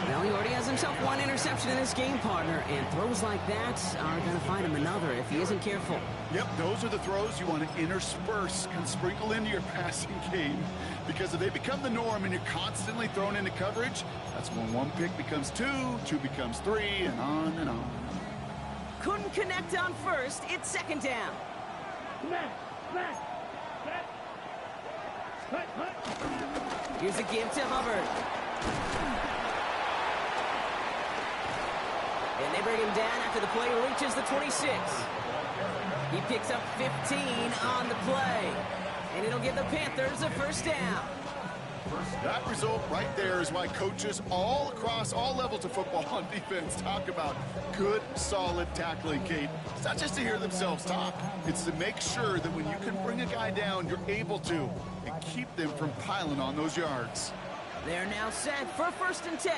Well, he already has himself one interception in this game, partner, and throws like that are going to find him another if he isn't careful. Yep, those are the throws you want to intersperse and sprinkle into your passing game. Because if they become the norm and you're constantly thrown into coverage, that's when one pick becomes two becomes three, and on and on. Couldn't connect on first. It's second down. Smash. Set. Cut. Here's a give to Hubbard. And they bring him down after the play reaches the 26. He picks up 15 on the play. And it'll give the Panthers a first down. That result right there is why coaches all across all levels of football on defense talk about good, solid tackling, Kate. It's not just to hear themselves talk. It's to make sure that when you can bring a guy down, you're able to, and keep them from piling on those yards. They're now set for 1st and 10.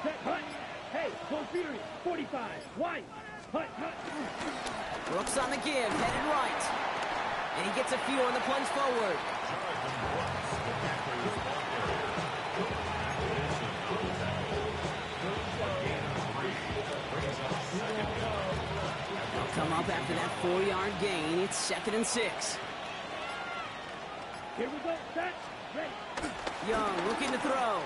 Set. Cut. Hey, go Fury. 45. White. Cut. Brooks on the give, headed right. And he gets a few on the plunge forward. They'll come up after that 4-yard gain. It's 2nd and 6. Here we go. Set. Ready. Young looking to throw.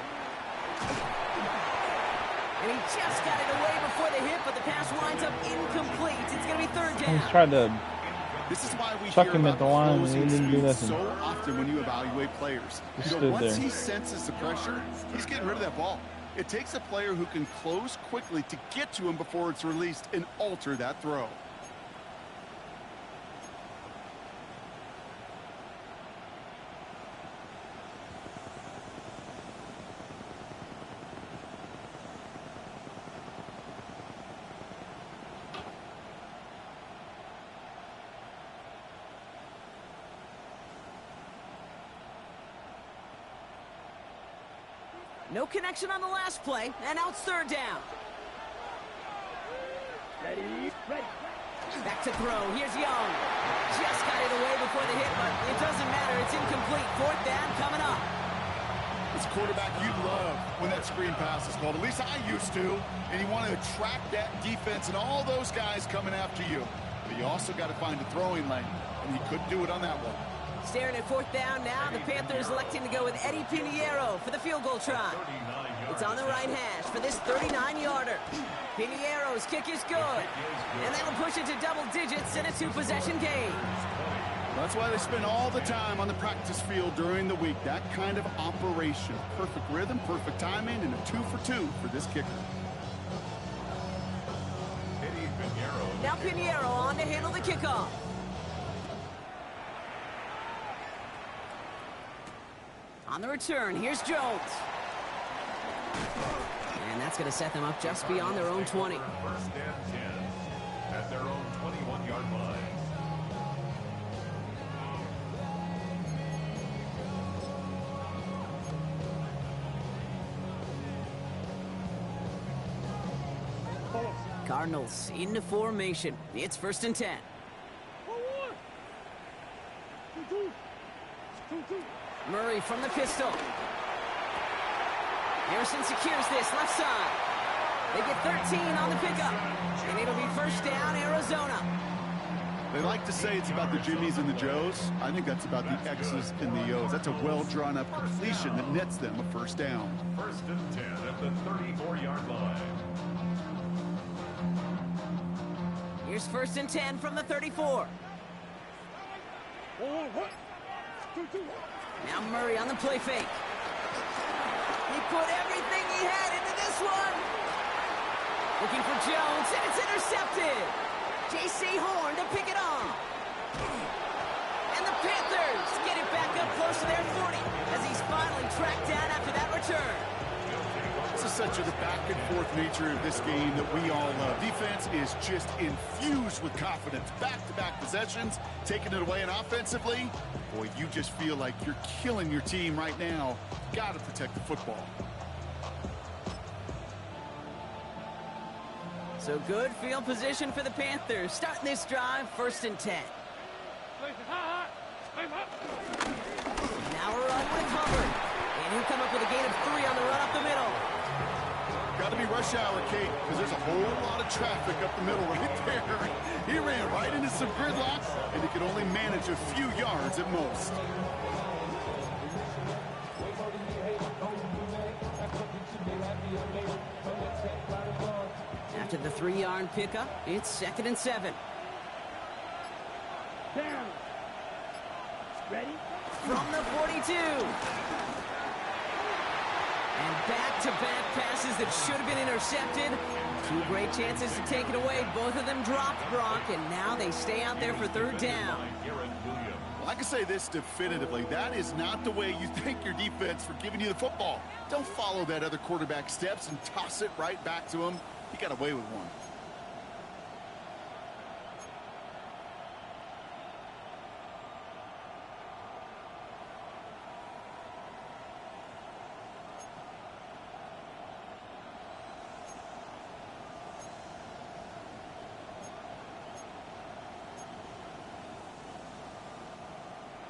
And he just got it away before the hit, but the pass winds up incomplete. It's going to be third down. He's tried to This is why we chuck hear him about at the line, and he closing didn't do speed nothing. so often when you evaluate players. Just You know, stood once there. he senses the pressure, he's getting rid of that ball. It takes a player who can close quickly to get to him before it's released and alter that throw. No connection on the last play, and now it's third down. Ready. Back to throw. Here's Young. Just got it away before the hit, but it doesn't matter. It's incomplete. Fourth down coming up. As a quarterback, you love when that screen pass is called. At least I used to. And you want to attract that defense and all those guys coming after you. But you also got to find a throwing lane. And he couldn't do it on that one. Staring at fourth down now, the Panthers electing to go with Eddie Pinheiro for the field goal try. It's on the right hash for this 39-yarder. Pinheiro's kick is good. And that'll push it to double digits in a 2-possession game. That's why they spend all the time on the practice field during the week. That kind of operation. Perfect rhythm, perfect timing, and a 2-for-2 for this kicker. Now Pinheiro on to handle the kickoff. On the return, here's Jones. And that's going to set them up just beyond their own 20. 1st and 10 at their own 21-yard line. Cardinals into formation. It's 1st and 10. Murray from the pistol. Harrison secures this left side. They get 13 on the pickup. And it'll be 1st down, Arizona. They like to say it's about the Jimmies and the Joes. I think that's about the X's and the O's. That's a well-drawn-up completion that nets them a 1st down. 1st and 10 at the 34-yard line. Here's 1st and 10 from the 34. Now Murray on the play fake. He put everything he had into this one. Looking for Jones, and it's intercepted. J.C. Horn to pick it off. And the Panthers get it back up close to their 40 as he's finally tracked down after that return. This is such a back-and-forth nature of this game that we all love. Defense is just infused with confidence. Back-to-back possessions, taking it away, and offensively, boy, you just feel like you're killing your team right now. Got to protect the football. So good field position for the Panthers. Starting this drive, 1st and 10. Now a run with Hubbard. And he'll come up with a gain of 3 on the run up the middle. Got to be rush hour, Kate, because there's a whole lot of traffic up the middle right there. He ran right into some gridlock, and he could only manage a few yards at most. After the 3-yard pickup, it's 2nd and 7. Down. Ready? From the 42. And back-to-back passes that should have been intercepted. 2 great chances to take it away. Both of them dropped, Brock, and now they stay out there for 3rd down. Well, I can say this definitively. That is not the way you thank your defense for giving you the football. Don't follow that other quarterback steps and toss it right back to him. He got away with one.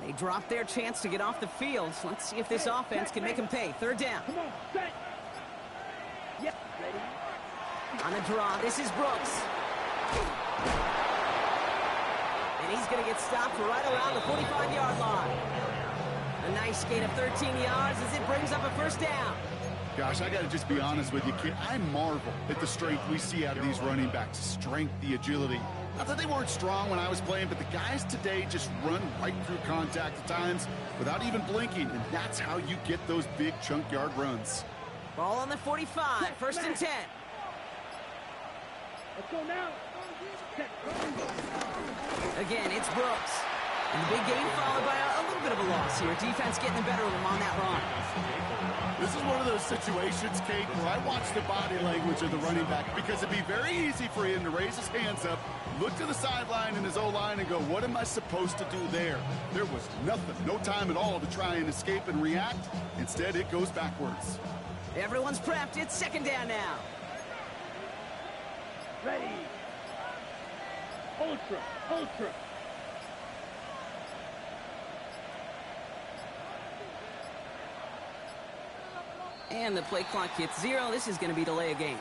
They drop their chance to get off the field. So let's see if this offense can make them pay. 3rd down. Come on, set. Yep, ready. On the draw, this is Brooks. And he's going to get stopped right around the 45-yard line. A nice gain of 13 yards as it brings up a 1st down. Gosh, I got to just be honest with you, kid. I marvel at the strength we see out of these running backs. Strength, the agility. Not that they weren't strong when I was playing, but the guys today just run right through contact at times without even blinking, and that's how you get those big chunk yard runs. Ball on the 45, 1st and 10. Let's go now. Set. Again, it's Brooks. And the big gain followed by a little bit of a loss here. Defense getting the better of him on that run. This is one of those situations, Kate, where I watch the body language of the running back because it'd be very easy for him to raise his hands up, look to the sideline in his O-line and go, what am I supposed to do there? There was nothing, no time at all to try and escape and react. Instead, it goes backwards. Everyone's prepped. It's 2nd down now. Ready. Ultra. Ultra. And the play clock hits 0. This is going to be delay a game.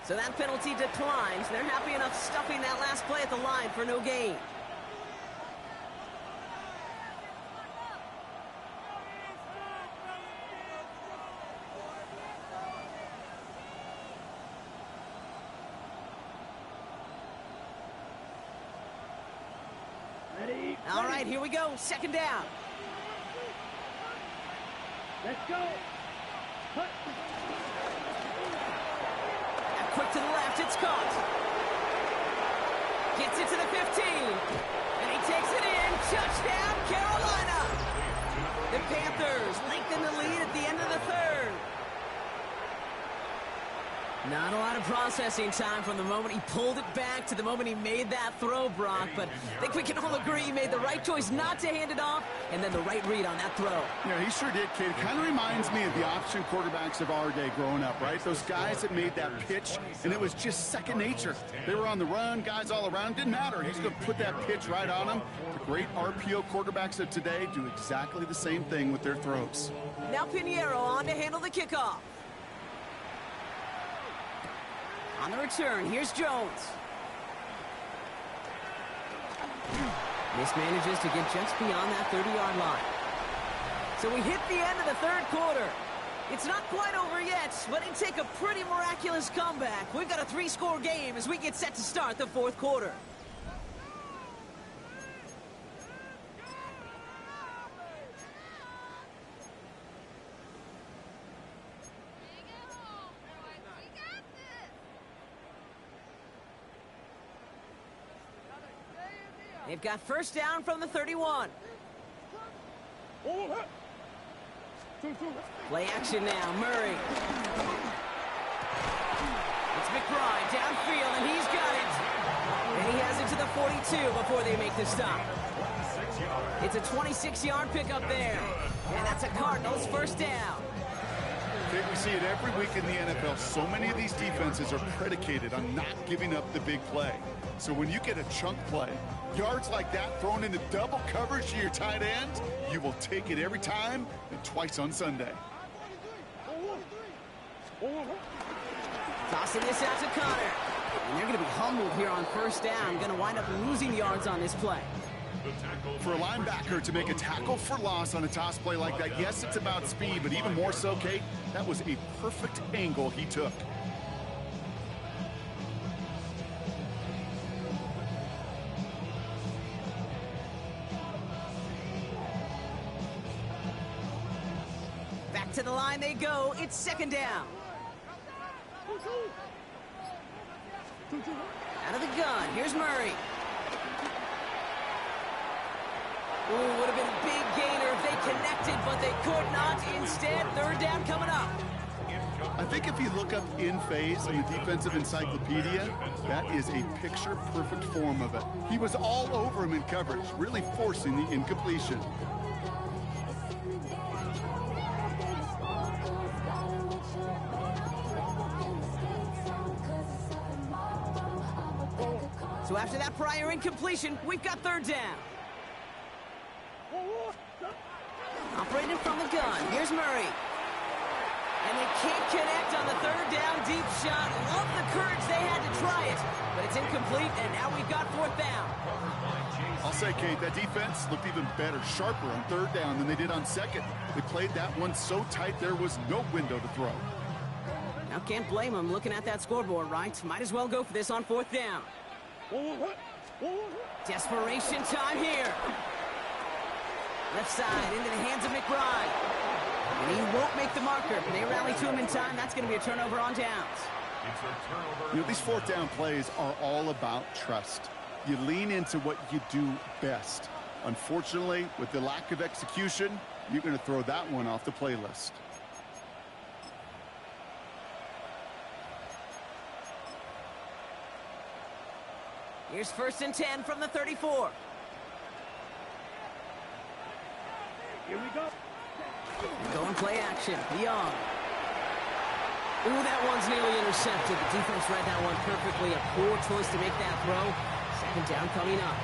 So that penalty declines. They're happy enough stuffing that last play at the line for no gain. Ready. All right, here we go. 2nd down. Let's go. Cut. And quick to the left, it's caught. Gets it to the 15. And he takes it in. Touchdown, Carolina. The Panthers lengthen the lead at the end of the 3rd. Not a lot of processing time from the moment he pulled it back to the moment he made that throw, Brock. But I think we can all agree he made the right choice not to hand it off, and then the right read on that throw. Yeah, he sure did, kid. It kind of reminds me of the option quarterbacks of our day growing up, right? Those guys that made that pitch, and it was just second nature. They were on the run, guys all around. Didn't matter. He's going to put that pitch right on them. The great RPO quarterbacks of today do exactly the same thing with their throws. Now Pinheiro on to handle the kickoff. On the return, here's Jones. Mismanages to get just beyond that 30-yard line. So we hit the end of the third quarter. It's not quite over yet, but it'd take a pretty miraculous comeback. We've got a 3-score game as we get set to start the fourth quarter. They've got first down from the 31. Play action now, Murray. It's McBride downfield, and he's got it. And he has it to the 42 before they make the stop. It's a 26-yard pickup there. And that's a Cardinals first down. We see it every week in the NFL. So many of these defenses are predicated on not giving up the big play. So when you get a chunk play, yards like that thrown into double coverage to your tight end, you will take it every time and twice on Sunday. Tossing this out to Connor. And they're going to be humbled here on first down. Going to wind up losing yards on this play. For a linebacker to make a tackle for loss on a toss play like that, yes, it's about speed, but even more so, Kate, that was a perfect angle he took. Back to the line they go. It's second down. Out of the gun. Here's Murray. Ooh, would have been a big gainer if they connected, but they could not. Instead, third down coming up. I think if you look up in phase in the defensive encyclopedia, that is a picture-perfect form of it. He was all over him in coverage, really forcing the incompletion. So after that prior incompletion, we've got third down. Operating from the gun. Here's Murray. And they can't connect on the third down deep shot. Love the courage they had to try it, but it's incomplete, and now we've got fourth down. I'll say, Kate, that defense looked even better, sharper on third down than they did on second. They played that one so tight there was no window to throw. Now can't blame them looking at that scoreboard, right? Might as well go for this on fourth down. Desperation time here. Left side into the hands of McBride. And he won't make the marker. They rally to him in time. That's going to be a turnover on downs. You know, these fourth down plays are all about trust. You lean into what you do best. Unfortunately, with the lack of execution, you're going to throw that one off the playlist. Here's first and 10 from the 34. Here we go. Going play action. Young. Ooh, that one's nearly intercepted. The defense read that one perfectly. A poor choice to make that throw. Second down coming up.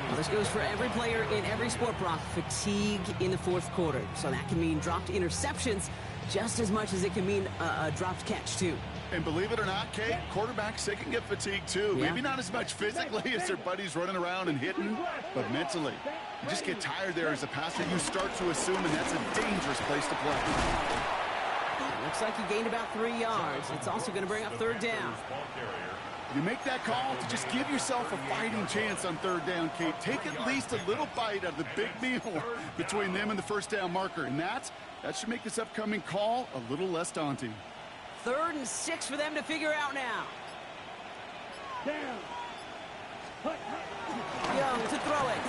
Well, this goes for every player in every sport, Brock. Fatigue in the fourth quarter. So that can mean dropped interceptions just as much as it can mean a dropped catch, too. And believe it or not, Kate, quarterbacks, they can get fatigued too. Yeah. Maybe not as much physically as their buddies running around and hitting, but mentally. You just get tired there as a passer. You start to assume, and that's a dangerous place to play. Looks like he gained about 3 yards. It's also going to bring up third down. You make that call to just give yourself a fighting chance on third down, Kate. Take at least a little bite out of the big meal between them and the first down marker. And that should make this upcoming call a little less daunting. 3rd and 6 for them to figure out now. Down. Young to throw it.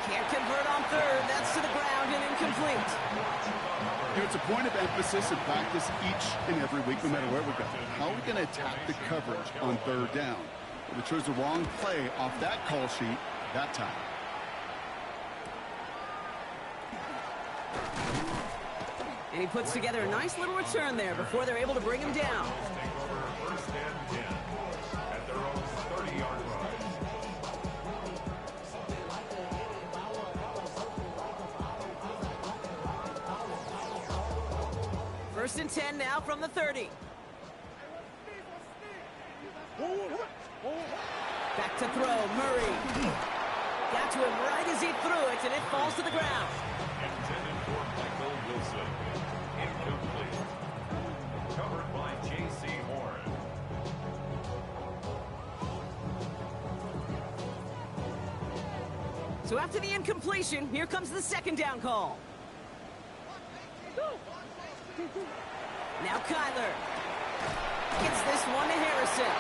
Can't convert on third. That's to the ground and incomplete. You know, it's a point of emphasis in practice each and every week, no matter where we go. How are we going to attack the coverage on third down? Well, we chose the wrong play off that call sheet that time. And he puts together a nice little return there before they're able to bring him down. Take over first and 10 at their own 30-yard line. First and 10 now from the 30. Back to throw, Murray. Got to him right as he threw it, and it falls to the ground. Intended for Michael Wilson. Incomplete. Covered by J.C. Horn. So after the incompletion, here comes the second down call. Now Kyler gets this one to Harrison.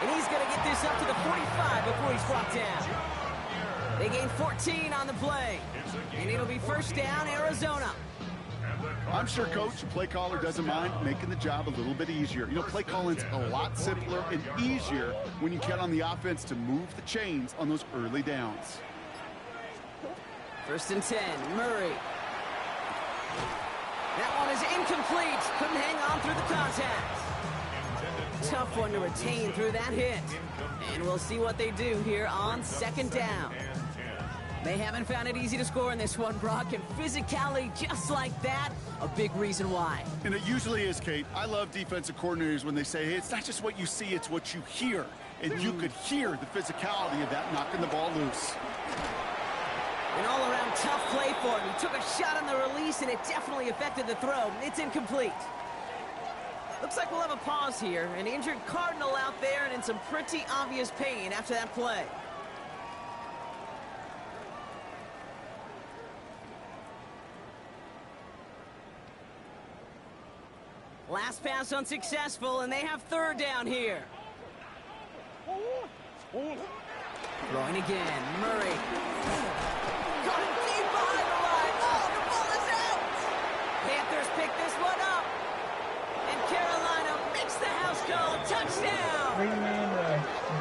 And he's going to get this up to the 45 before he's brought down. They gain 14 on the play. And it'll be first down, Arizona. I'm sure Coach, play caller doesn't mind making the job a little bit easier. You know, play calling's a lot simpler and easier when you count on the offense to move the chains on those early downs. First and 10, Murray. That one is incomplete. Couldn't hang on through the contact. Tough one to retain through that hit. And we'll see what they do here on second down. They haven't found it easy to score in this one, Brock, and physicality just like that, a big reason why. And it usually is, Kate. I love defensive coordinators when they say, hey, it's not just what you see, it's what you hear. And you could hear the physicality of that knocking the ball loose. An all-around tough play for him. He took a shot on the release, and it definitely affected the throw. It's incomplete. Looks like we'll have a pause here. An injured Cardinal out there and in some pretty obvious pain after that play. Last pass unsuccessful, and they have third down here. Throwing again, Murray. Got him deep behind the line. Oh, the ball is out. Panthers pick this one up. And Carolina makes the house call. Touchdown.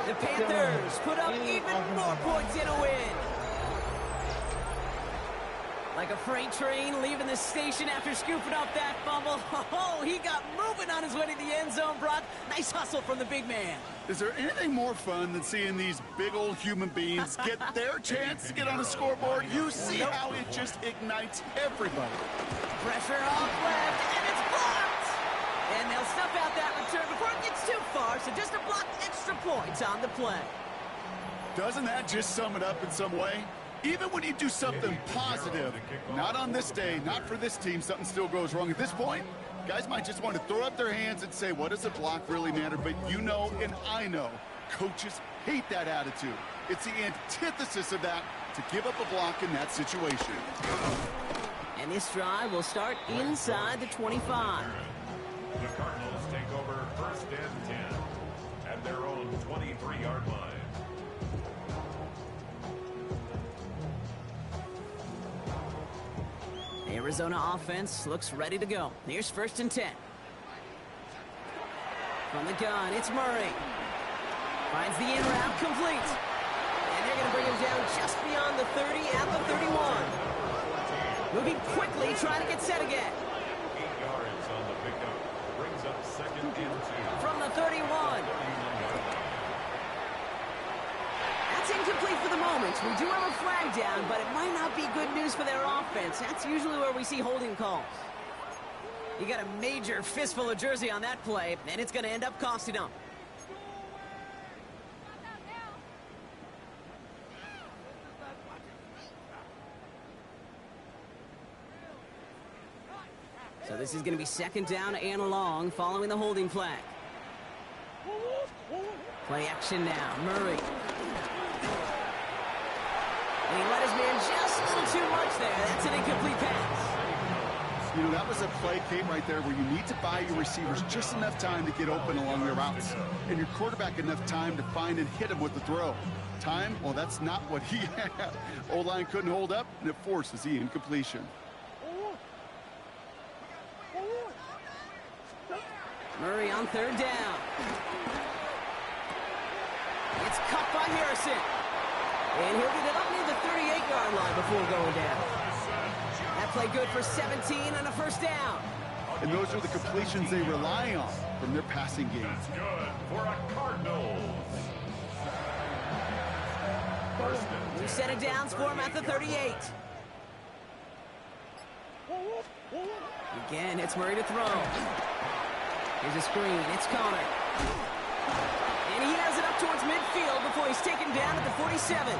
The Panthers put up even more points in a win. Like a freight train leaving the station after scooping up that fumble. Oh, he got moving on his way to the end zone, Brock. Nice hustle from the big man. Is there anything more fun than seeing these big old human beings get their chance to get on the scoreboard? You see how it just ignites everybody. Pressure off left, and it's blocked. And they'll snuff out that return before it gets too far, so just a block extra points on the play. Doesn't that just sum it up in some way? Even when you do something positive, not on this day, not for this team, something still goes wrong. At this point, guys might just want to throw up their hands and say, what does a block really matter? But you know and I know, coaches hate that attitude. It's the antithesis of that, to give up a block in that situation. And this drive will start inside the 25. The Cardinals take over first and 10 at their own 23-yard line. Arizona offense looks ready to go. Here's first and 10. From the gun, it's Murray. Finds the in route, complete. And they're going to bring him down just beyond the 30 at the 31. Moving quickly, trying to get set again. 8 yards on the pickup. Brings up second and 2. From the 31. That's incomplete for the moment. We do have a flag down, but it might not be good news for their offense. That's usually where we see holding calls. You got a major fistful of jersey on that play, and it's going to end up costing them. So this is going to be second down and long following the holding flag. Play action now. Murray. And he let his man just a little too much there. That's an incomplete pass. You know, that was a play, Kate, right there where you need to buy your receivers just enough time to get open along their routes, and your quarterback enough time to find and hit him with the throw. Time, well, that's not what he had. O-line couldn't hold up, and it forces the incompletion. Murray on third down. It's caught by Harrison. And he'll get it up near the 38-yard line before going down. That play good for 17 and a first down. And those are the completions they rely on from their passing game. That's good for a Cardinals. We set it down for him at the 38. Again, it's Murray to throw. Here's a screen. It's Connor. And he has it up towards midfield before he's taken down at the 47.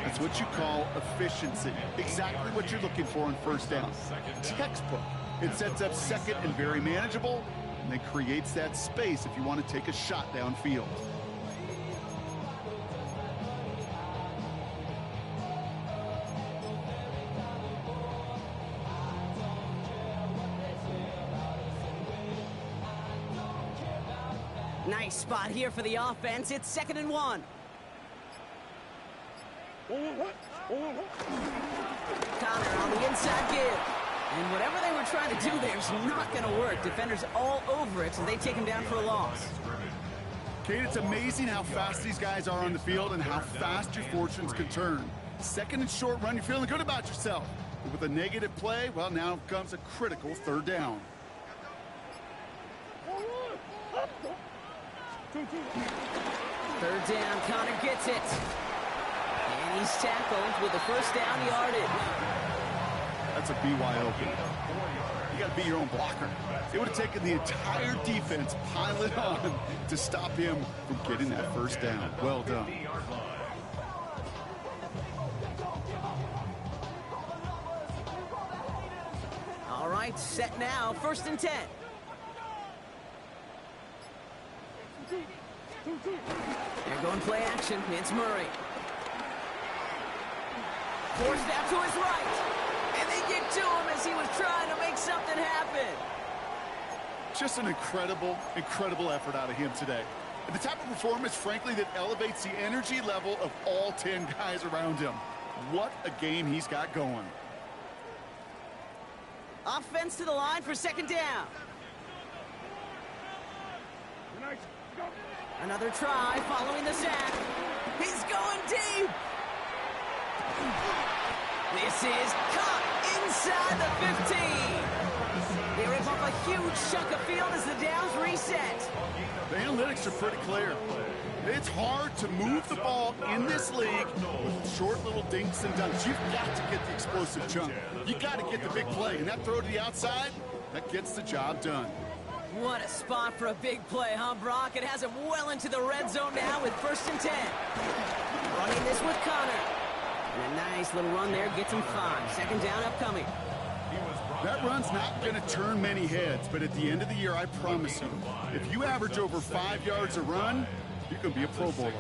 That's what you call efficiency. Exactly what you're looking for on first down. Textbook. It sets up second and very manageable, and then creates that space if you want to take a shot downfield. Nice spot here for the offense. It's 2nd and 1. Connor on the inside give. And whatever they were trying to do there is not going to work. Defenders all over it, so they take him down for a loss. Kate, it's amazing how fast these guys are on the field and how fast your fortunes can turn. Second and short run, you're feeling good about yourself. But with a negative play, well, now comes a critical third down. Third down, Connor gets it. And he's tackled with the first down yardage. That's a BYO. You got to be your own blocker. It would have taken the entire defense piling on to stop him from getting that first down. Well done. All right, set now, 1st and 10. They're going play action. It's Murray. Forced out to his right. And they get to him as he was trying to make something happen. Just an incredible, incredible effort out of him today. And the type of performance, frankly, that elevates the energy level of all 10 guys around him. What a game he's got going. Offense to the line for 2nd down. Another try following the sack. He's going deep. This is caught inside the 15. They rip off a huge chunk of field as the downs reset. The analytics are pretty clear. It's hard to move the ball in this league with short little dinks and dunks. You've got to get the explosive chunk. You got to get the big play. And that throw to the outside, that gets the job done. What a spot for a big play, huh, Brock? It has him well into the red zone now with 1st and 10. Running this with Connor. And a nice little run there gets him 5. 2nd down upcoming. That run's not going to turn many heads, but at the end of the year, I promise you, if you average over 5 yards a run, you can be a Pro Bowler.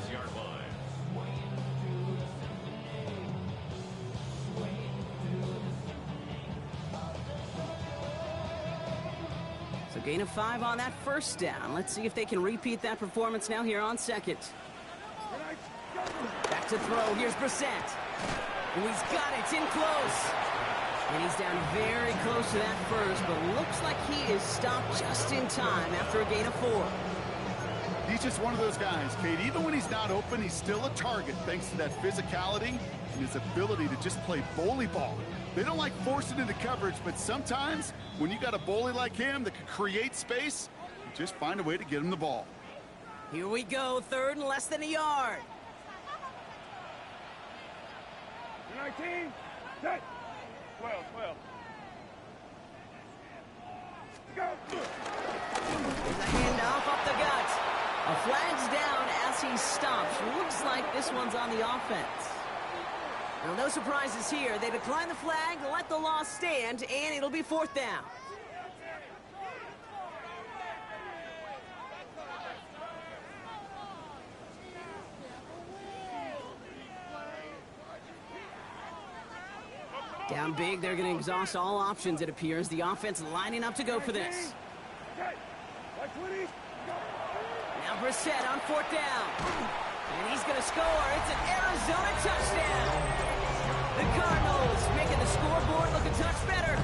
So gain of 5 on that 1st down. Let's see if they can repeat that performance now here on 2nd. Back to throw. Here's Brissett. And he's got it. It's in close. And he's down very close to that first, but looks like he is stopped just in time after a gain of 4. He's just one of those guys, Kate. Even when he's not open, he's still a target thanks to that physicality and his ability to just play bully ball. They don't like forcing into coverage, but sometimes when you got a bully like him that can create space, you just find a way to get him the ball. Here we go, 3rd and less than a yard. 19, set, 12. Go. There's a handoff up the gut. A flag's down as he stops. Looks like this one's on the offense. Now, no surprises here. They decline the flag, let the loss stand, and it'll be 4th down. Down big, they're going to exhaust all options, it appears. The offense lining up to go for this. Now Brissett on 4th down. And he's going to score. It's an Arizona touchdown. The Cardinals making the scoreboard look a touch better.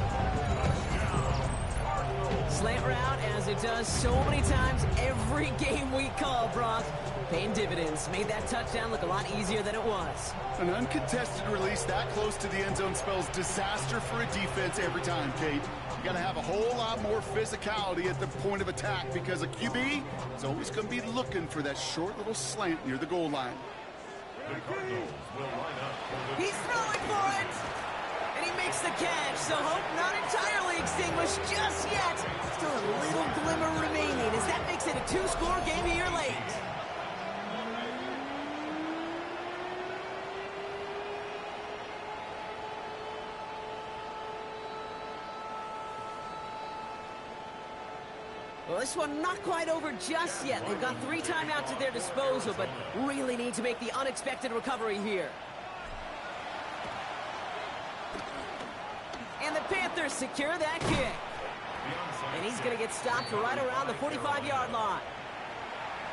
Slant route, as it does so many times every game we call, Brock. Paying dividends. Made that touchdown look a lot easier than it was. An uncontested release that close to the end zone spells disaster for a defense every time, Kate. You got to have a whole lot more physicality at the point of attack because a QB is always going to be looking for that short little slant near the goal line. The Cardinals will line up for the... He's throwing for it! And he makes the catch, so hope not entirely extinguished just yet. Still a little glimmer remaining as that makes it a 2-score game here late. Well, this one not quite over just yet. They've got 3 timeouts at their disposal, but really need to make the unexpected recovery here. And the Panthers secure that kick. And he's going to get stopped right around the 45-yard line.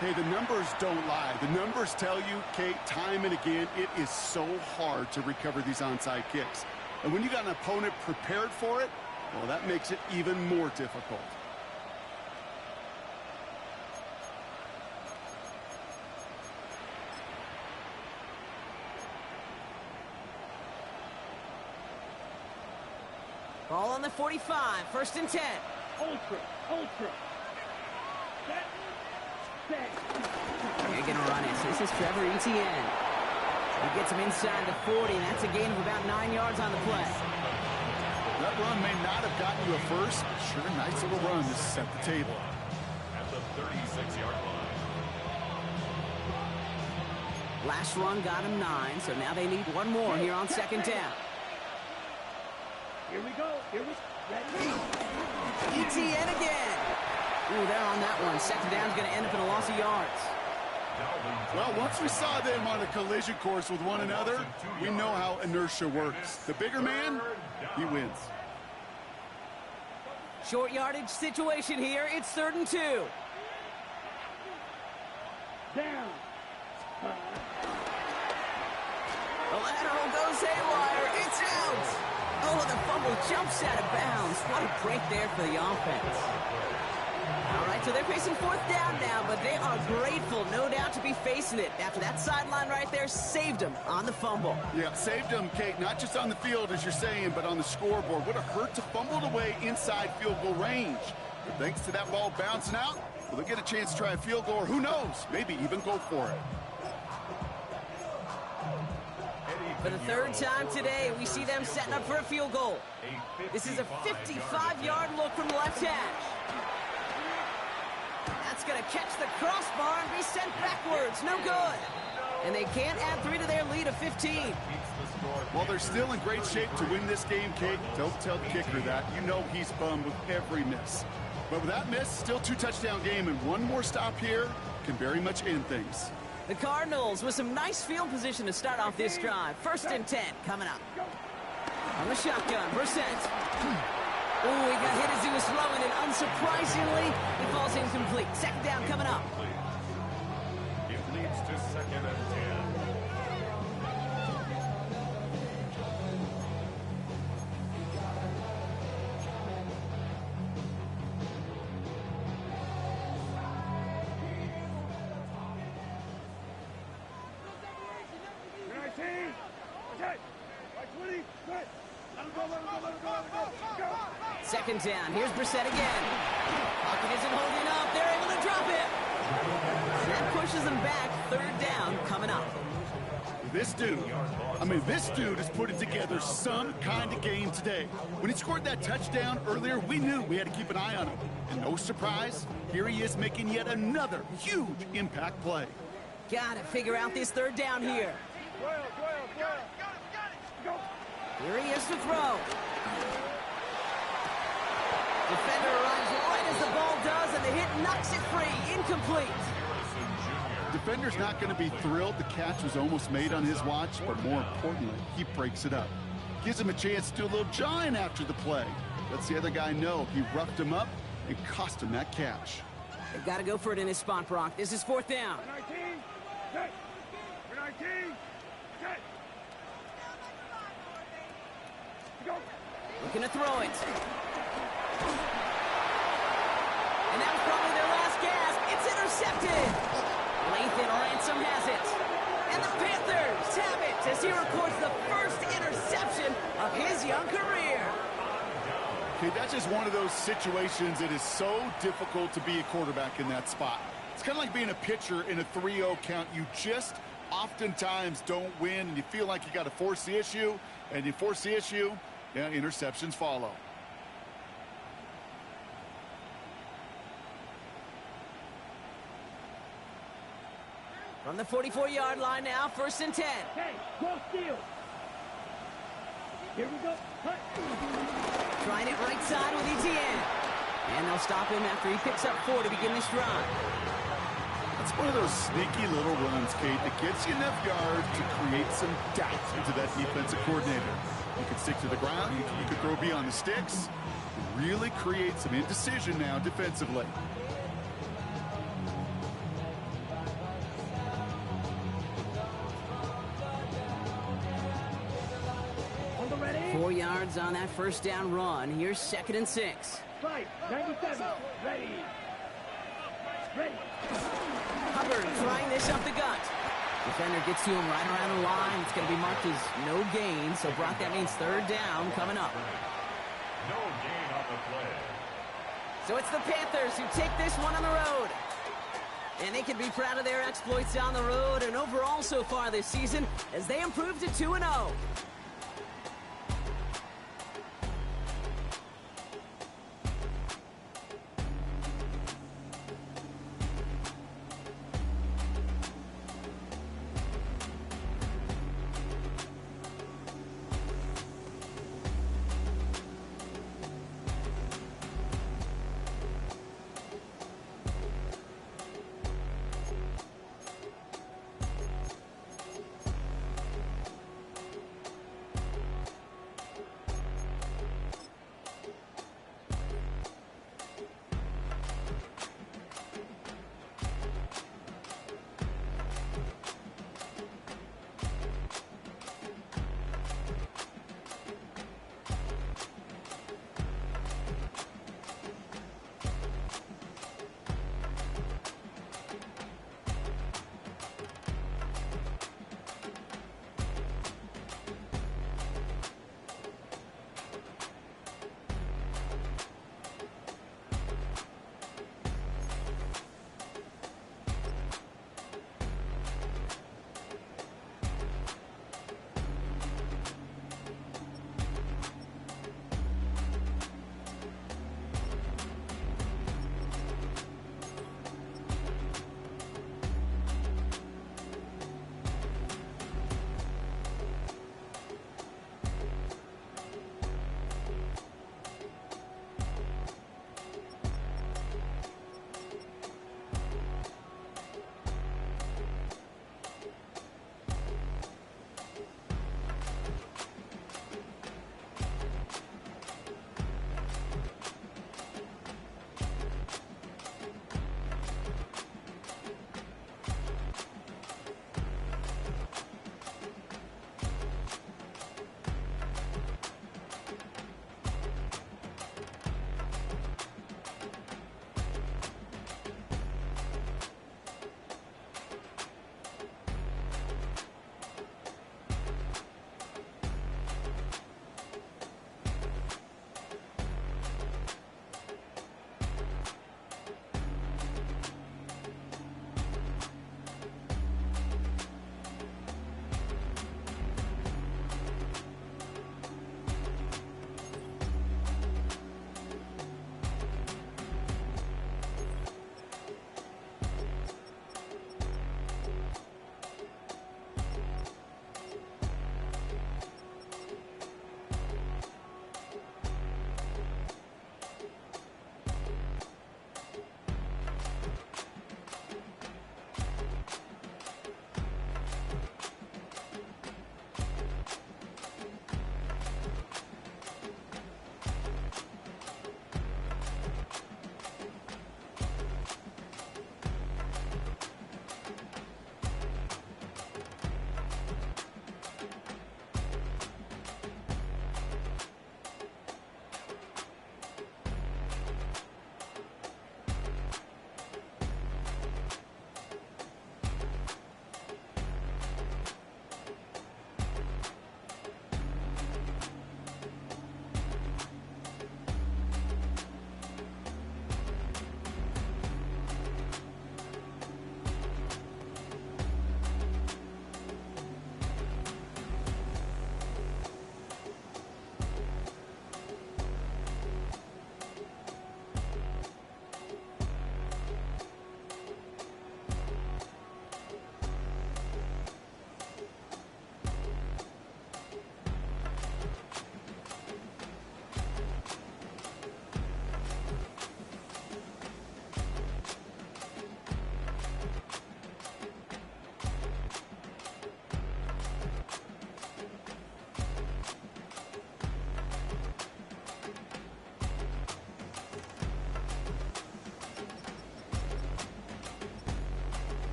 Hey, the numbers don't lie. The numbers tell you, Kate, time and again, it is so hard to recover these onside kicks. And when you got an opponent prepared for it, well, that makes it even more difficult. Ball on the 45, 1st and 10. Ultra. They're going to run it. So this is Trevor Etienne. He gets him inside the 40, and that's a gain of about 9 yards on the play. That run may not have gotten you a first, but sure, nice little run to set the table. At the 36-yard line. Last run got him 9, so now they need one more here on 2nd down. Here we go. Ready? Etienne again. Ooh, they're on that one. 2nd down's going to end up in a loss of yards. Well, once we saw them on a collision course with one another, we know how inertia works. The bigger man, he wins. Short yardage situation here. It's 3rd and 2. Down. The lateral goes haywire. It's out. Oh, the fumble jumps out of bounds. What a break there for the offense. All right, so they're facing 4th down now, but they are grateful, no doubt, to be facing it. After that sideline right there saved them on the fumble. Yeah, saved them, Kate, not just on the field, as you're saying, but on the scoreboard. Would have hurt to fumble it away inside field goal range. But thanks to that ball bouncing out, well, they'll get a chance to try a field goal, or who knows, maybe even go for it. For the 3rd time today, we see them setting up for a field goal. This is a 55-yard look from the left hash. That's going to catch the crossbar and be sent backwards. No good. And they can't add 3 to their lead of 15. Well, they're still in great shape to win this game, Kate. Don't tell the kicker that. You know he's bummed with every miss. But with that miss, still 2-touchdown game, and one more stop here can very much end things. The Cardinals with some nice field position to start off this drive. 1st and 10 coming up. On the shotgun, Brissett. Oh, he got hit as he was throwing, and unsurprisingly, he falls incomplete. 2nd down coming up. It leads to 2nd and 10. Second down. Here's Brissett again. Pocket isn't holding up. They're able to drop it. That pushes them back. 3rd down coming up. This dude is putting together some kind of game today. When he scored that touchdown earlier, we knew we had to keep an eye on him. And no surprise, here he is making yet another huge impact play. Gotta figure out this 3rd down here. Here he is to throw. Defender arrives right as the ball does, and the hit knocks it free. Incomplete. Defender's not going to be thrilled the catch was almost made on his watch, but more importantly, he breaks it up. Gives him a chance to do a little jawing after the play. Lets the other guy know he roughed him up and cost him that catch. They've got to go for it in his spot, Brock. This is 4th down. 19, set. 19, set. Go. Looking to throw it. And that was probably their last gasp. It's intercepted. Lathan Ransom has it. And the Panthers have it as he records the first interception of his young career. Okay, that's just one of those situations that is so difficult to be a quarterback in that spot. It's kind of like being a pitcher in a 3-0 count. You just oftentimes don't win, and you feel like you got to force the issue, and you force the issue, yeah, interceptions follow. From the 44-yard line now, 1st and 10. Hey, cross field. Here we go. Cut. Trying it right side with Etienne. And they'll stop him after he picks up 4 to begin this drive. That's one of those sneaky little runs, Kate, that gets you enough yards to create some doubt into that defensive coordinator. You can stick to the ground, you can throw beyond the sticks, really create some indecision now defensively. On the ready. 4 yards on that 1st down run. Here's 2nd and 6. Fight. 97. Ready. Ready. Hubbard trying this up the gut. Defender gets to him right around the line. It's going to be marked as no gain. So, Brock, that means 3rd down coming up. No gain on the play. So it's the Panthers who take this one on the road. And they can be proud of their exploits on the road and overall so far this season as they improve to 2-0.